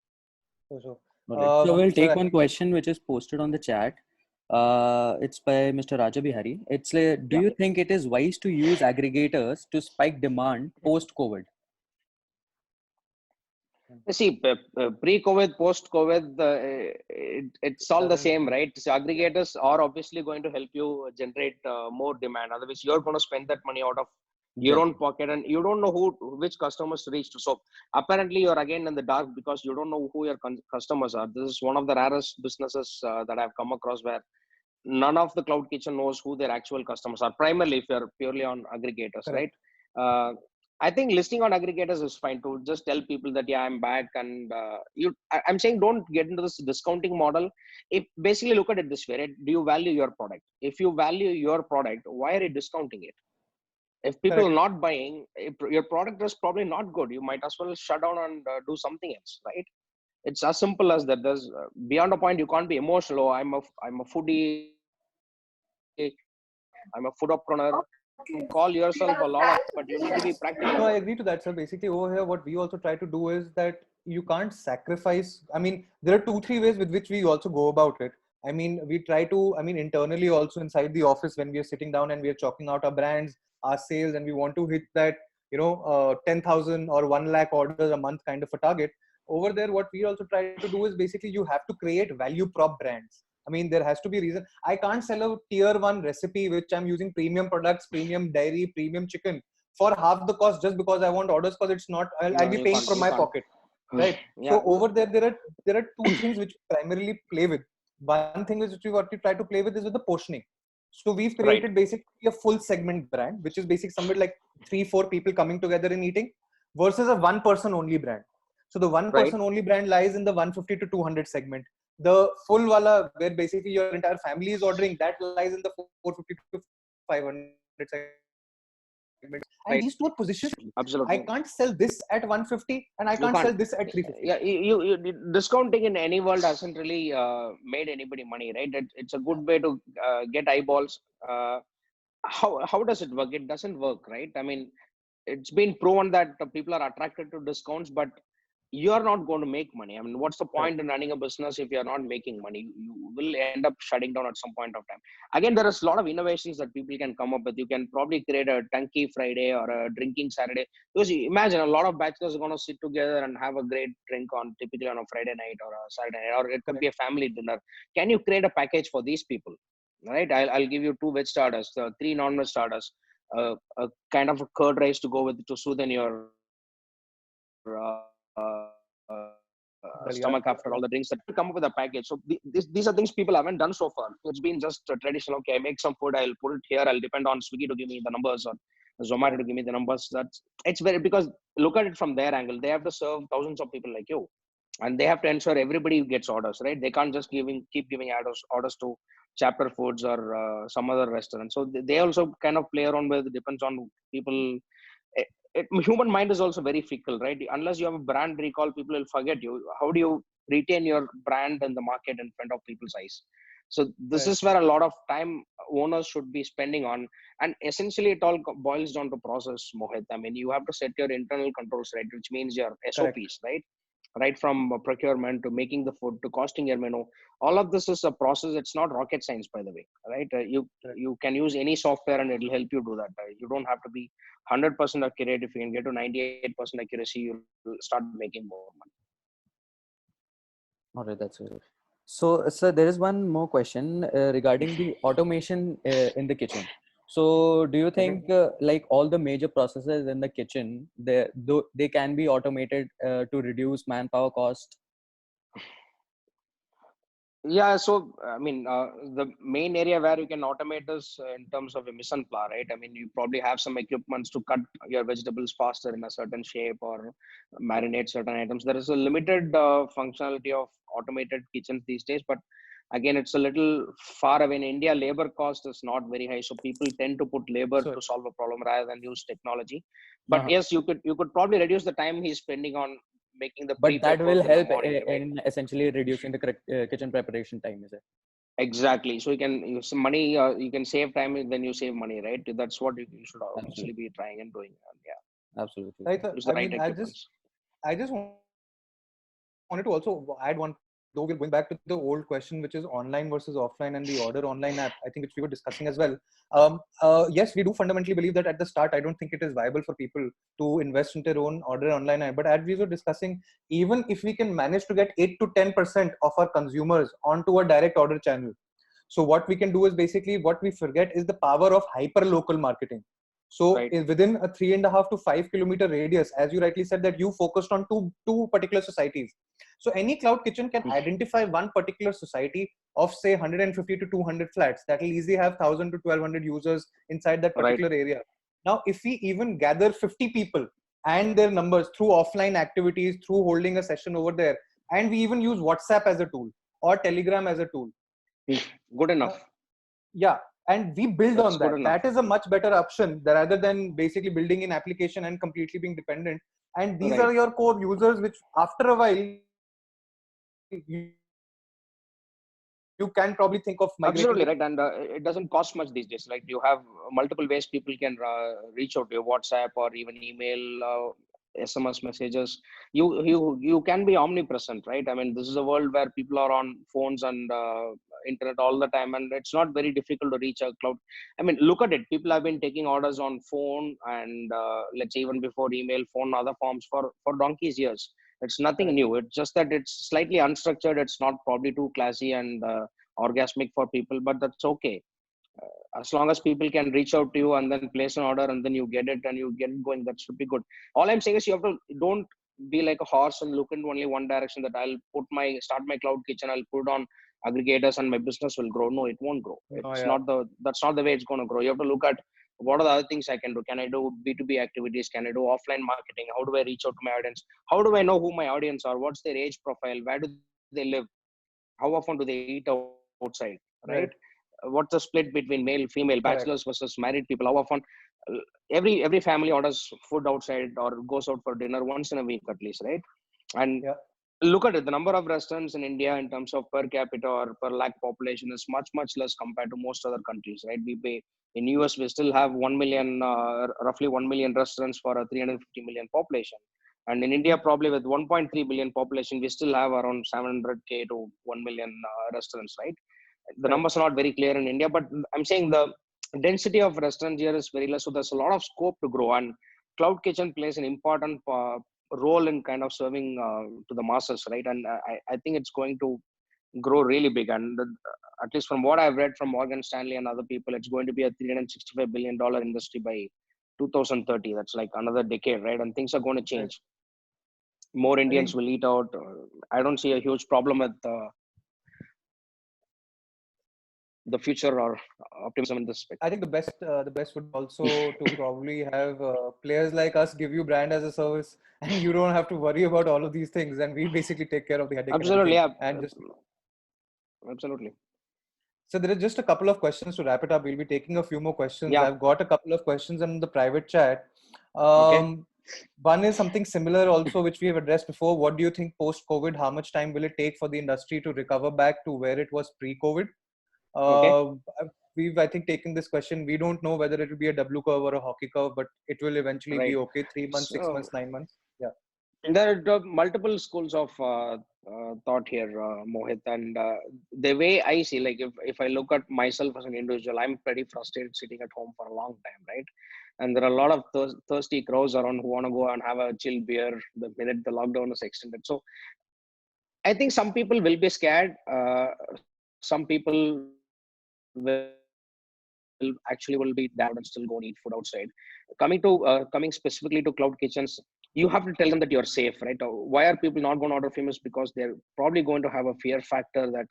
So we'll take one question which is posted on the chat. It's by Mr. Raja Bihari. It's like, do you think it is wise to use aggregators to spike demand post-COVID? See, pre-COVID, post-COVID, it's all the same, right? So aggregators are obviously going to help you generate more demand. Otherwise, you're going to spend that money out of your own pocket, and you don't know which customers to reach to. So apparently, you're again in the dark because you don't know who your customers are. This is one of the rarest businesses that I've come across where none of the cloud kitchen knows who their actual customers are. Primarily, if you're purely on aggregators, right? I think listing on aggregators is fine to just tell people that I'm back, and I'm saying don't get into this discounting model. If basically look at it this way, right? Do you value your product? If you value your product, why are you discounting it? If people are not buying, your product is probably not good. You might as well shut down and do something else, right? It's as simple as that. There's beyond a point you can't be emotional. Oh, I'm a foodie. I'm a food entrepreneur. You call yourself a lot, but you need to be practical. No, I agree to that, sir. Basically, over here, what we also try to do is that you can't sacrifice. I mean, there are 2-3 ways with which we also go about it. I mean, we try to, internally also inside the office when we are sitting down and we are chalking out our brands, our sales, and we want to hit that, 10,000 or 1 lakh orders a month kind of a target. Over there, what we also try to do is basically you have to create value prop brands. I mean, there has to be a reason. I can't sell a tier 1 recipe, which I'm using premium products, premium dairy, premium chicken for half the cost just because I want orders, because it's not, I'll be paying from my pocket. Right. So over there are 2 things which we primarily play with. One thing is what we try to play with is with the portioning. So we've created basically a full segment brand, which is basically somewhere like 3-4 people coming together and eating, versus a one person only brand. So the one person only brand lies in the 150 to 200 segment. The full wala, where basically your entire family is ordering, that lies in the 450 to 500 segment. And these two are positions. Absolutely. I can't sell this at 150 and I can't sell this at 350. Yeah, you discounting in any world hasn't really made anybody money, right? It's a good way to get eyeballs. How does it work? It doesn't work, right? I mean, it's been proven that people are attracted to discounts, but you're not going to make money. I mean, what's the point in running a business if you're not making money? You will end up shutting down at some point of time. Again, there is a lot of innovations that people can come up with. You can probably create a Tanky Friday or a drinking Saturday. Because you imagine a lot of bachelors are going to sit together and have a great drink typically on a Friday night or a Saturday night, or it could be a family dinner. Can you create a package for these people? Right? I'll give you 2 veg starters, 3 non-veg starters, a kind of a curd rice to go with to soothe your stomach after all the drinks, that come up with a package. So these are things people haven't done so far. It's been just traditional. Okay, I make some food, I'll put it here, I'll depend on Swiggy to give me the numbers or Zomato to give me the numbers. It's very, because look at it from their angle. They have to serve thousands of people like you, and they have to ensure everybody gets orders, right? They can't just keep giving orders to Chapter Foods or some other restaurant. So they also kind of play around with, it depends on people. Human mind is also very fickle, right? Unless you have a brand recall, people will forget you. How do you retain your brand in the market in front of people's eyes? So this is where a lot of time owners should be spending on. And essentially it all boils down to process, Mohit. I mean, you have to set your internal controls right, which means your SOPs, right from procurement to making the food to costing your menu. All of this is a process. It's not rocket science, by the way, right? You can use any software and it'll help you do that. You don't have to be 100% accurate. If you can get to 98% accuracy, you'll start making more money. All right, that's good. So there is one more question regarding the automation in the kitchen. So do you think like all the major processes in the kitchen, they can be automated to reduce manpower cost? Yeah, so I mean, the main area where you can automate is in terms of a mise en place, right? I mean, you probably have some equipments to cut your vegetables faster in a certain shape or marinate certain items. There is a limited functionality of automated kitchens these days, but again, it's a little far away. In India, labor cost is not very high, so people tend to put labor to solve a problem rather than use technology. But yes, you could probably reduce the time he's spending on making the, but that will help morning, in essentially reducing the kitchen preparation time, is it? Exactly. So you can use some money, you can save time, then you save money, right? That's what you should actually be trying and doing. Yeah, absolutely. Right. I just wanted to also add one, though we're going back to the old question, which is online versus offline and the order online app, I think, which we were discussing as well. Yes, we do fundamentally believe that at the start, I don't think it is viable for people to invest in their own order online app. But as we were discussing, even if we can manage to get 8 to 10% of our consumers onto a direct order channel, so what we can do is basically, what we forget is the power of hyper local marketing. So within a 3.5 to 5 kilometer radius, as you rightly said, that you focused on two particular societies. So any cloud kitchen can identify one particular society of say 150 to 200 flats that will easily have 1,000 to 1,200 users inside that particular area. Now, if we even gather 50 people and their numbers through offline activities, through holding a session over there, and we even use WhatsApp as a tool or Telegram as a tool. Good enough. Yeah. And we build on that. That is a much better option rather than basically building an application and completely being dependent. And these are your core users, which after a while, you can probably think of migrating. Absolutely right. And it doesn't cost much these days. Like, you have multiple ways people can reach out to your WhatsApp or even email, SMS messages. You can be omnipresent, right? I mean, this is a world where people are on phones and internet all the time, and it's not very difficult to reach a cloud. I mean, look at it. People have been taking orders on phone and let's say even before email, phone, other forms for donkey's years. It's nothing new. It's just that it's slightly unstructured. It's not probably too classy and orgasmic for people, but that's okay. As long as people can reach out to you and then place an order and then you get it and you get it going, that should be good. All I'm saying is don't be like a horse and look in only one direction, that I'll start my cloud kitchen, I'll put on aggregators and my business will grow. No, it won't grow. It's yeah. not that's not the way it's going to grow. You have to look at what are the other things I can do. Can I do B2B activities? Can I do offline marketing? How do I reach out to my audience? How do I know who my audience are? What's their age profile? Where do they live? How often do they eat outside? Right? What's the split between male, female, bachelors versus married people? How often? Every family orders food outside or goes out for dinner once in a week at least, right? And look at it, the number of restaurants in India in terms of per capita or per lakh population is much less compared to most other countries, right? We pay in US, we still have 1 million, roughly 1 million restaurants for a 350 million population. And in India, probably with 1.3 billion population, we still have around 700K to 1 million restaurants, right? The numbers are not very clear in India, but I'm saying the density of restaurants here is very less. So there's a lot of scope to grow. And Cloud Kitchen plays an important role in kind of serving to the masses, right? And I think it's going to grow really big. And at least from what I've read from Morgan Stanley and other people, it's going to be a $365 billion industry by 2030. That's like another decade, right? And things are going to change. More Indians will eat out. I don't see a huge problem with the future or optimism in this respect. I think the best would also to probably have players like us give you brand as a service, and you don't have to worry about all of these things, and we basically take care of the headache. Absolutely, yeah. And just absolutely. So there are just a couple of questions to wrap it up. We'll be taking a few more questions. Yeah. I've got a couple of questions in the private chat. One is something similar also, which we have addressed before. What do you think post-COVID? How much time will it take for the industry to recover back to where it was pre-COVID? We've, I think, taken this question. We don't know whether it will be a W curve or a hockey curve, but it will eventually be okay. 3 months, 6 months, 9 months. Yeah. There are multiple schools of thought here, Mohit, and the way I see, like if I look at myself as an individual, I'm pretty frustrated sitting at home for a long time, right? And there are a lot of thirsty crows around who want to go and have a chill beer the minute the lockdown is extended. So I think some people will be scared. Some people will be down and still go and eat food outside. Coming specifically to cloud kitchens, you have to tell them that you're safe, right? Why are people not going to order famous? Because they're probably going to have a fear factor that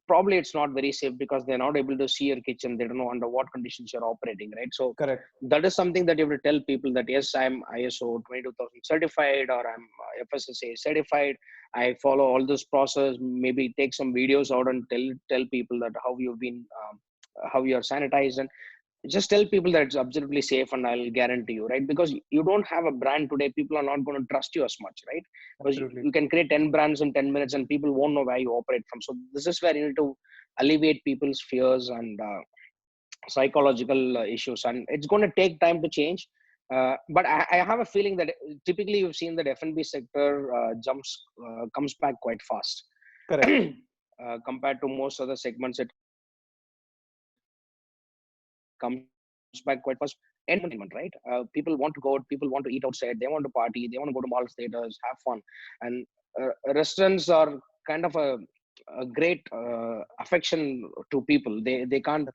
probably it's not very safe because they're not able to see your kitchen. They don't know under what conditions you're operating, right? So correct. That is something that you have to tell people that yes, I'm ISO 22000 certified or I'm FSSA certified. I follow all this process. Maybe take some videos out and tell people that how you've been, how you're sanitized, and just tell people that it's absolutely safe, and I'll guarantee you, right? Because you don't have a brand today, people are not going to trust you as much, right? Because you can create 10 brands in 10 minutes and people won't know where you operate from. So this is where you need to alleviate people's fears and psychological issues, and it's going to take time to change. But I have a feeling that typically you've seen that F&B sector comes back quite fast. Correct. Compared to most other segments, it comes back quite fast. Entertainment, right? People want to go out, people want to eat outside, they want to party, they want to go to malls, theaters, have fun. And restaurants are kind of a great affection to people. They can't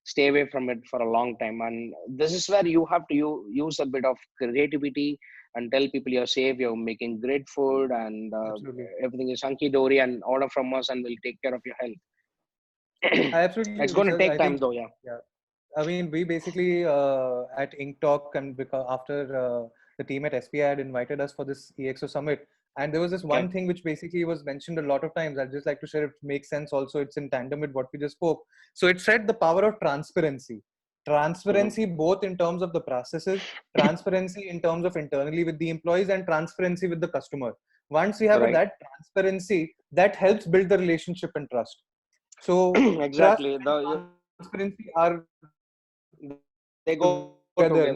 stay away from it for a long time. And this is where you have to use a bit of creativity and tell people you're safe, you're making great food, and everything is hunky-dory, and order from us and we'll take care of your health. Absolutely. It's going to take time though, yeah. I mean, we basically at Ink Talk, and because after the team at SPI had invited us for this EXO summit, and there was this one thing which basically was mentioned a lot of times. I'd just like to share, it makes sense also. It's in tandem with what we just spoke. So it said the power of transparency. Transparency both in terms of the processes, transparency in terms of internally with the employees, and transparency with the customer. Once we have that transparency, that helps build the relationship and trust. So exactly, transparency are they go together.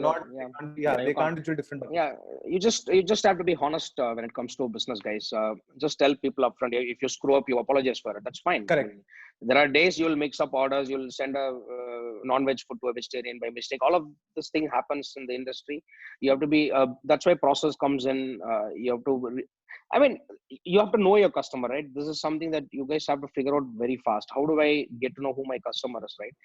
They can't do different. Yeah, you just have to be honest when it comes to business, guys. Just tell people upfront. If you screw up, you apologize for it. That's fine. Correct. There are days you'll mix up orders. You'll send a non-veg food to a vegetarian by mistake. All of this thing happens in the industry. You have to be. That's why process comes in. You have to. You have to know your customer, right? This is something that you guys have to figure out very fast. How do I get to know who my customer is, right?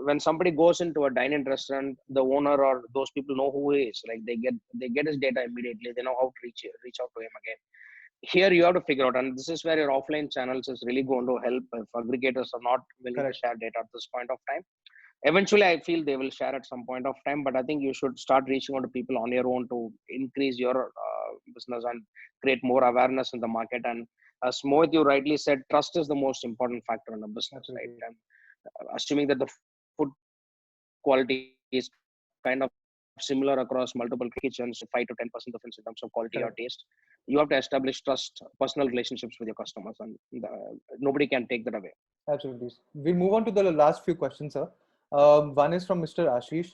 When somebody goes into a dine-in restaurant, the owner or those people know who he is. Like they get his data immediately. They know how to reach out to him again. here you have to figure out, and this is where your offline channels is really going to help. If aggregators are not willing to share data at this point of time, eventually I feel they will share at some point of time, but I think you should start reaching out to people on your own to increase your business and create more awareness in the market. And as Mohit, you rightly said, trust is the most important factor in a business. Absolutely. Right? And assuming that the food quality is kind of similar across multiple kitchens, 5 to 10% difference in terms of quality or taste, you have to establish trust, personal relationships with your customers, and nobody can take that away. Absolutely. We'll move on to the last few questions, sir. One is from Mr. Ashish,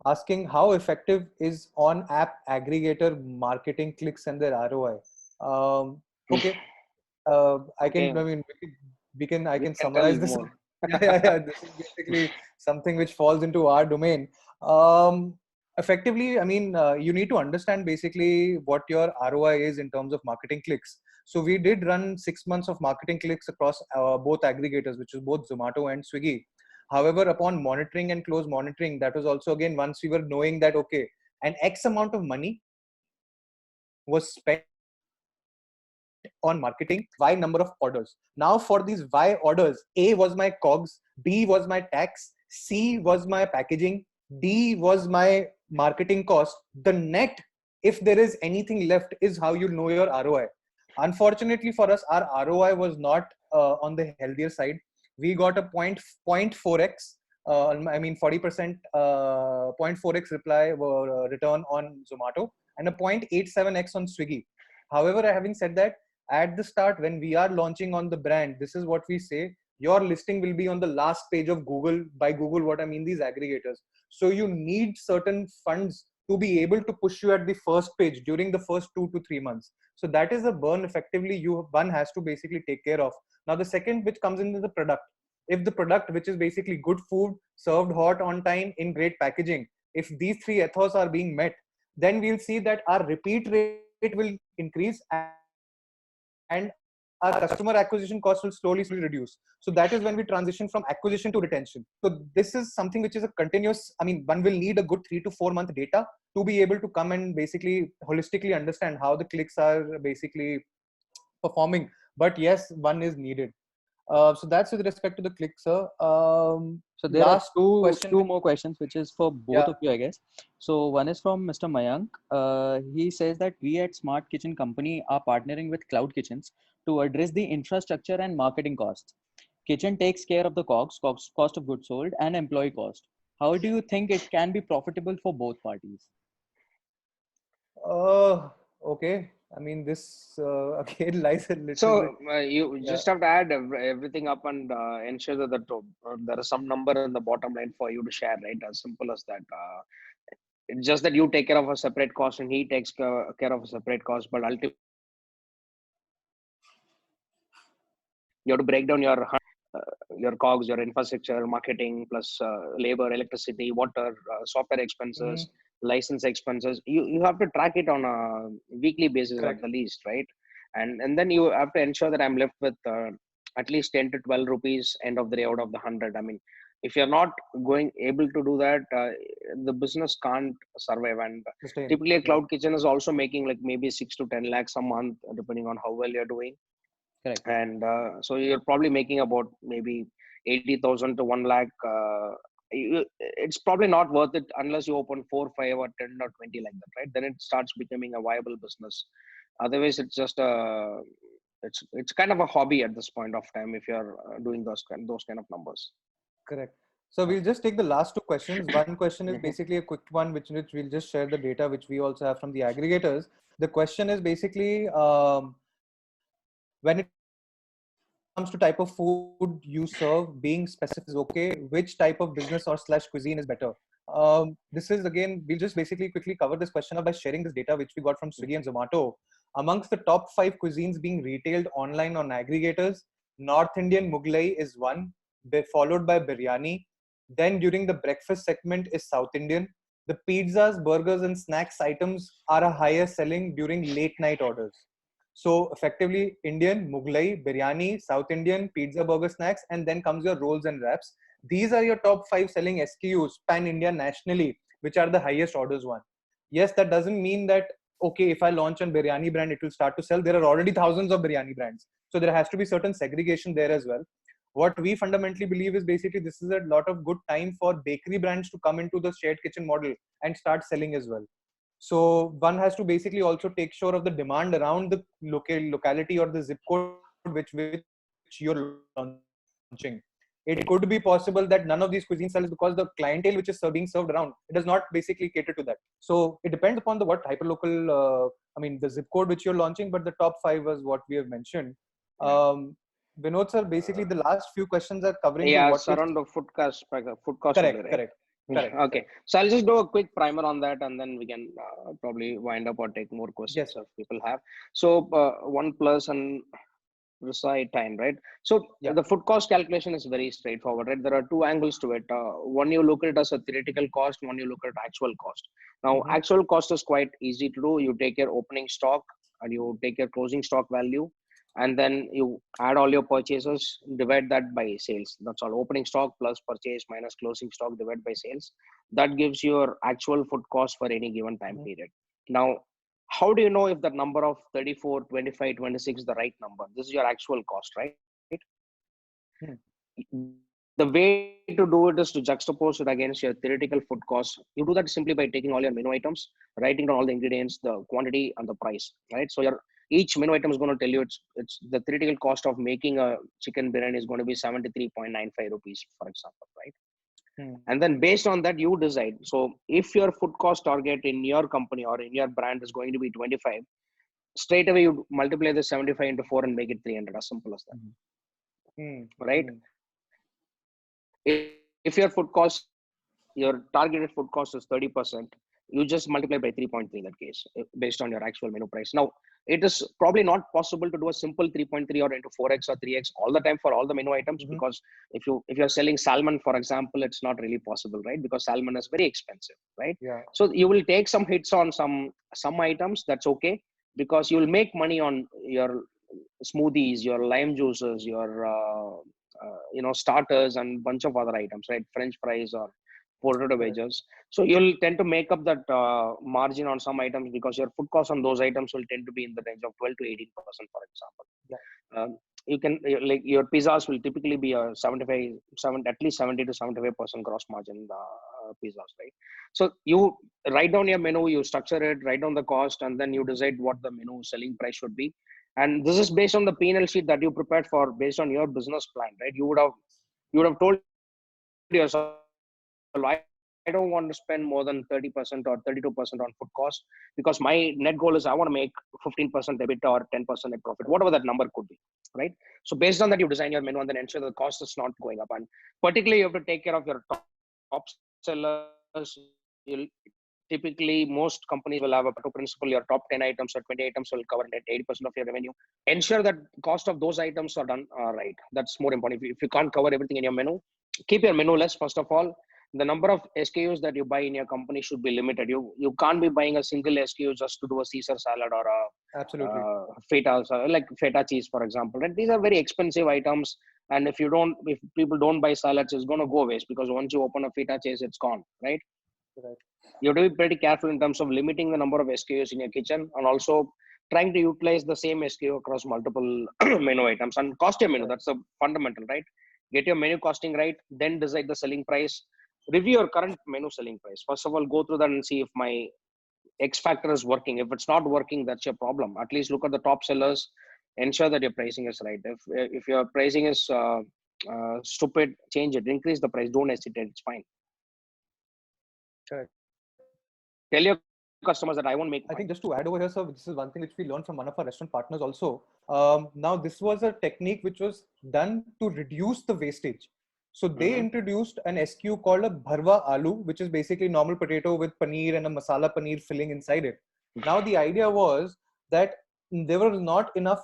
asking how effective is on-app aggregator marketing clicks and their ROI. Okay, I can. I mean, I can summarize this. Yeah. This is basically something which falls into our domain. Effectively, I mean, you need to understand basically what your ROI is in terms of marketing clicks. So we did run 6 months of marketing clicks across both aggregators, which is both Zomato and Swiggy. However, upon monitoring and close monitoring, that was also again once we were knowing that, okay, an X amount of money was spent on marketing, Y number of orders. Now for these Y orders, A was my COGS, B was my tax, C was my packaging, D was my marketing cost. The net, if there is anything left, is how you know your ROI. Unfortunately for us, our ROI was not on the healthier side. We got a 0.4x, I mean 40% 0.4x return on Zomato and a 0.87x on Swiggy. However, having said that, at the start, when we are launching on the brand, this is what we say: your listing will be on the last page of Google. By Google, what I mean, these aggregators. So you need certain funds to be able to push you at the first page during the first 2 to 3 months. So that is a burn effectively one has to basically take care of. Now, the second which comes into the product. If the product, which is basically good food, served hot on time in great packaging, if these three ethos are being met, then we'll see that our repeat rate will increase and our customer acquisition cost will slowly reduce. So that is when we transition from acquisition to retention. So this is something which is a continuous, I mean, one will need a good 3 to 4 month data to be able to come and basically holistically understand how the clicks are basically performing. But yes, one is needed. So that's with respect to the click, sir. So there are two more questions, which is for both of you, I guess. So one is from Mr. Mayank. He says that we at Smart Kitchen Company are partnering with Cloud Kitchens to address the infrastructure and marketing costs. Kitchen takes care of the cost of goods sold, and employee cost. How do you think it can be profitable for both parties? Okay. I mean, this again lies a little so you just have to add everything up and ensure that there is some number in the bottom line for you to share, right? As simple as that. It's just that you take care of a separate cost and he takes care of a separate cost, but ultimately you have to break down your COGS, your infrastructure, marketing, plus labor, electricity, water, software expenses, license expenses. You have to track it on a weekly basis at the least, right? And then you have to ensure that I'm left with at least 10 to 12 rupees end of the day out of the 100. I mean, if you're not able to do that, the business can't survive. And typically a cloud kitchen is also making like maybe 6 to 10 lakhs a month, depending on how well you're doing. Correct. And so you're probably making about maybe 80,000 to 1 lakh. It's probably not worth it unless you open 4, 5 or 10 or 20 like that, right? Then it starts becoming a viable business. Otherwise, it's just it's kind of a hobby at this point of time if you're doing those kind of numbers. Correct. So we'll just take the last two questions. One question is basically a quick one, which we'll just share the data which we also have from the aggregators. The question is basically when it comes to type of food you serve, being specific is okay. Which type of business or / cuisine is better? This is again, we'll just basically quickly cover this question by sharing this data which we got from Swiggy and Zomato. Amongst the top 5 cuisines being retailed online on aggregators, North Indian Mughlai is one, followed by biryani. Then during the breakfast segment is South Indian. The pizzas, burgers and snacks items are a higher selling during late night orders. So effectively Indian, Mughlai, biryani, South Indian, pizza, burger, snacks, and then comes your rolls and wraps. These are your top 5 selling SKUs pan-India nationally, which are the highest orders one. Yes, that doesn't mean that okay, if I launch a biryani brand, it will start to sell. There are already thousands of biryani brands. So there has to be certain segregation there as well. What we fundamentally believe is basically this is a lot of good time for bakery brands to come into the shared kitchen model and start selling as well. So one has to basically also take sure of the demand around the locality or the zip code which you're launching. It could be possible that none of these cuisines sells because the clientele which is being served around, it does not basically cater to that. So it depends upon the what hyperlocal, the zip code which you're launching, but the top 5 was what we have mentioned. Vinod sir, basically the last few questions are covering the what around the food cost correct, only, right? correct. Correct. Okay. Correct. So I'll just do a quick primer on that, and then we can probably wind up or take more questions Yes. if people have. So 1 plus and recite time, right? So Yeah. the food cost calculation is very straightforward, right? There are two angles to it. One, you look at it as a theoretical cost. One, you look at actual cost. Now, actual cost is quite easy to do. You take your opening stock and you take your closing stock value, and then you add all your purchases, divide that by sales. That's all. Opening stock plus purchase minus closing stock divided by sales. That gives your actual food cost for any given time period. Now, how do you know if that number of 34, 25, 26 is the right number? This is your actual cost, right? The way to do it is to juxtapose it against your theoretical food cost. You do that simply by taking all your menu items, writing down all the ingredients, the quantity, and the price, right? So your each menu item is going to tell you it's the theoretical cost of making a chicken biryani is going to be 73.95 rupees, for example, right? And then based on that, you decide. So if your food cost target in your company or in your brand is going to be 25, straight away you multiply the 75 into 4 and make it 300. As simple as that. Right? If your food cost, your targeted food cost is 30%, you just multiply by 3.3 in that case, based on your actual menu price. Now, it is probably not possible to do a simple 3.3 or into 4x or 3x all the time for all the menu items, because if you're selling salmon, for example, it's not really possible, right? Because salmon is very expensive, right? Yeah. So you will take some hits on some items. That's okay, because you will make money on your smoothies, your lime juices, your starters, and bunch of other items, right? French fries or potato wedges. So you'll tend to make up that margin on some items, because your food cost on those items will tend to be in the range of 12 to 18%, for example. Yeah. You can, like, your pizzas will typically be a at least 70 to 75% gross margin pizzas, right? So you write down your menu, you structure it, write down the cost, and then you decide what the menu selling price should be. And this is based on the P&L sheet that you prepared for, based on your business plan, right? You would have told yourself, I don't want to spend more than 30% or 32% on food cost, because my net goal is I want to make 15% EBITDA or 10% net profit, whatever that number could be, right? So based on that, you design your menu and then ensure the cost is not going up. And particularly, you have to take care of your top sellers. Typically, most companies will have a Pareto principle. Your top 10 items or 20 items will cover 80% of your revenue. Ensure that cost of those items are done right. That's more important. If you can't cover everything in your menu, keep your menu less, first of all. The number of SKUs that you buy in your company should be limited. You can't be buying a single SKU just to do a Caesar salad or a feta, like feta cheese, for example. And these are very expensive items. And if people don't buy salads, it's going to go waste, because once you open a feta cheese, it's gone, right? You have to be pretty careful in terms of limiting the number of SKUs in your kitchen, and also trying to utilize the same SKU across multiple menu items. And cost your menu. That's a fundamental, right? Get your menu costing right, then decide the selling price. Review your current menu selling price. First of all, go through that and see if my X factor is working. If it's not working, that's your problem. At least look at the top sellers. Ensure that your pricing is right. If your pricing is stupid, change it. Increase the price. Don't hesitate. It's fine. Correct. Tell your customers that I won't make money. I think just to add over here, sir, this is one thing which we learned from one of our restaurant partners also. Now, this was a technique which was done to reduce the wastage. So they introduced an SKU called a bharwa aloo, which is basically normal potato with paneer and a masala paneer filling inside it. Now, the idea was that there were not enough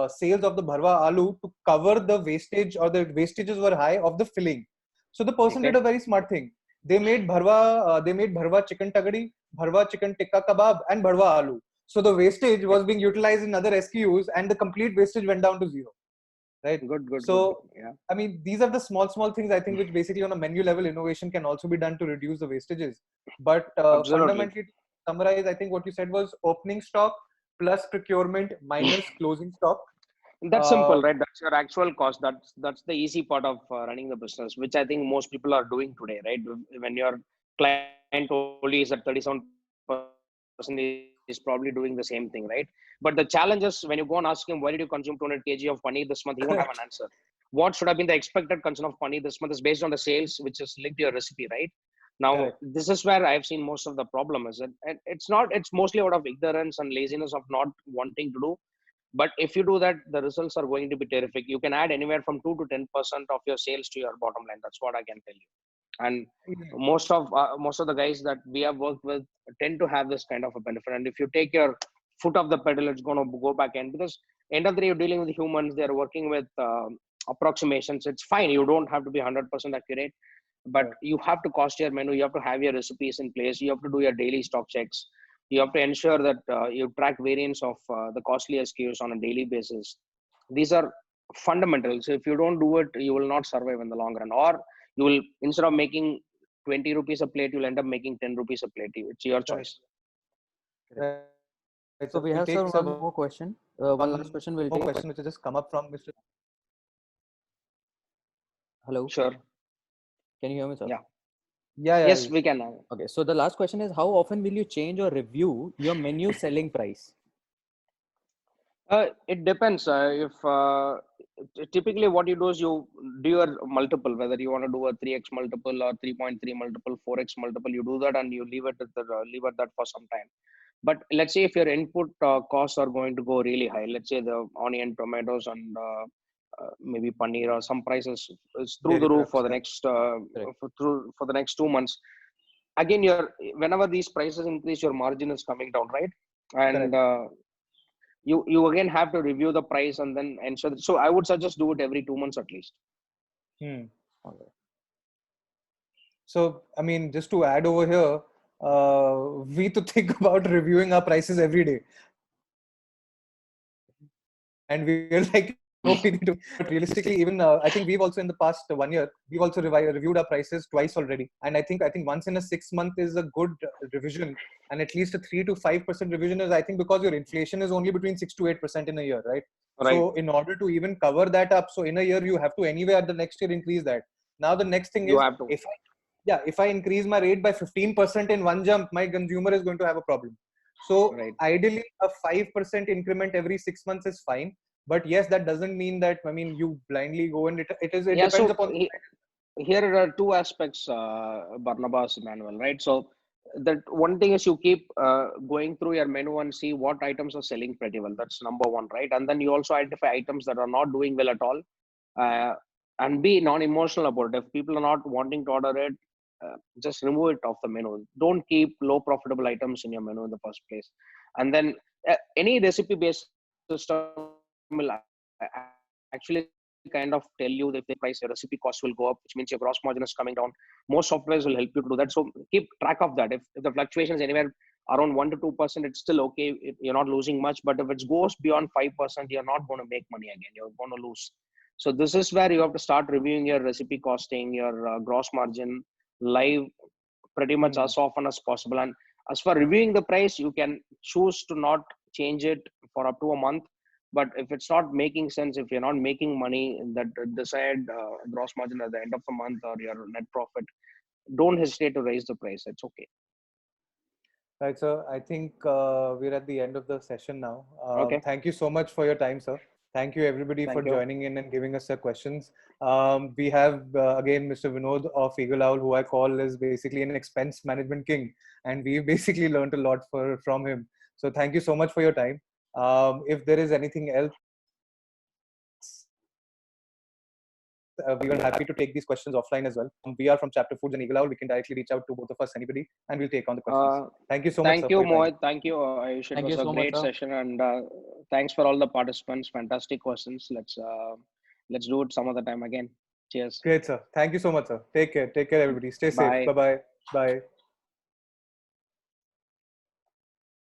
sales of the bharwa aloo to cover the wastage, or the wastages were high of the filling. So the person did a very smart thing. They made bharwa chicken tagadi, bharwa chicken tikka kebab, and bharwa aloo. So the wastage was being utilized in other SKUs, and the complete wastage went down to zero. Right. Good. So, yeah. I mean, these are the small things, I think, which basically on a menu level innovation can also be done to reduce the wastages. But fundamentally, summarize, I think what you said was opening stock plus procurement minus closing stock. That's simple, right? That's your actual cost. That's the easy part of running the business, which I think most people are doing today, right? When your client only is at 37%, is probably doing the same thing, right? But the challenge is when you go and ask him, why did you consume 200 kg of paneer this month? He won't have an answer. What should have been the expected consumption of paneer this month is based on the sales, which is linked to your recipe, right? Now, Correct. This is where I've seen most of the problem is that it's mostly out of ignorance and laziness of not wanting to do. But if you do that, the results are going to be terrific. You can add anywhere from 2 to 10% of your sales to your bottom line. That's what I can tell you. And most of the guys that we have worked with tend to have this kind of a benefit. And if you take your foot off the pedal, it's going to go back in, because end of the day, you're dealing with humans. They're working with approximations. It's fine. You don't have to be 100% accurate, but you have to cost your menu. You have to have your recipes in place. You have to do your daily stock checks. You have to ensure that you track variance of the costly SKUs on a daily basis. These are fundamentals. If you don't do it, you will not survive in the long run. Or you will, instead of making 20 rupees a plate, you'll end up making 10 rupees a plate. It's your choice. Right. So we have one more question. One last question will take. Question which has just come up from Mr. Hello. Sure. Can you hear me, sir? Yeah. Yes, we can. Okay. So the last question is, how often will you change or review your menu selling price? It depends. Typically what you do is you do your multiple, whether you want to do a 3x multiple or 3.3 multiple, 4x multiple, you do that and you leave it at that for some time. But let's say if your input costs are going to go really high, let's say the onion, tomatoes, and maybe paneer or some prices is through the roof for the next for the next 2 months. Again, whenever these prices increase, your margin is coming down, right? And you again have to review the price and then ensure that, so I would suggest do it every 2 months at least. Okay. So I mean, just to add over here, we to think about reviewing our prices every day, and we're like, no, we need to. But realistically, even I think we've also in the past 1 year, we've also reviewed our prices twice already. And I think once in a 6 month is a good revision, and at least a 3 to 5% revision is, I think, because your inflation is only between 6 to 8% in a year, right? So in order to even cover that up, so in a year you have to anyway at the next year increase that. Now the next thing is, if I increase my rate by 15% in one jump, my consumer is going to have a problem. So ideally, a 5% increment every 6 months is fine. But yes, that doesn't mean that, I mean, you blindly go and it depends upon. Here are two aspects, Barnabas, Emmanuel, right? So that one thing is you keep going through your menu and see what items are selling pretty well. That's number one, right? And then you also identify items that are not doing well at all, and be non-emotional about it. If people are not wanting to order it, just remove it off the menu. Don't keep low profitable items in your menu in the first place. And then any recipe-based system will actually kind of tell you that the price, your recipe cost will go up, which means your gross margin is coming down. Most softwares will help you to do that. So keep track of that. If the fluctuation is anywhere around 1 to 2%, it's still okay. You're not losing much. But if it goes beyond 5%, you're not going to make money again. You're going to lose. So this is where you have to start reviewing your recipe costing, your gross margin live pretty much as often as possible. And as for reviewing the price, you can choose to not change it for up to a month. But if it's not making sense, if you're not making money, that desired gross margin at the end of the month or your net profit, don't hesitate to raise the price. It's okay. Right, sir. I think we're at the end of the session now. Thank you so much for your time, sir. Thank you, everybody, for joining in and giving us their questions. We have, again, Mr. Vinod of Eagle Owl, who I call is basically an expense management king. And we basically learned a lot from him. So thank you so much for your time. If there is anything else, we are happy to take these questions offline as well. We are from Chapter Foods and Eagle Owl. We can directly reach out to both of us, anybody, and we'll take on the questions. Thank you so much. Thank you, Mohit. Thank you, Ayush. It was a great session, and thanks for all the participants. Fantastic questions. Let's do it some other time again. Cheers. Great, sir. Thank you so much, sir. Take care. Take care, everybody. Stay safe. Bye-bye. Bye.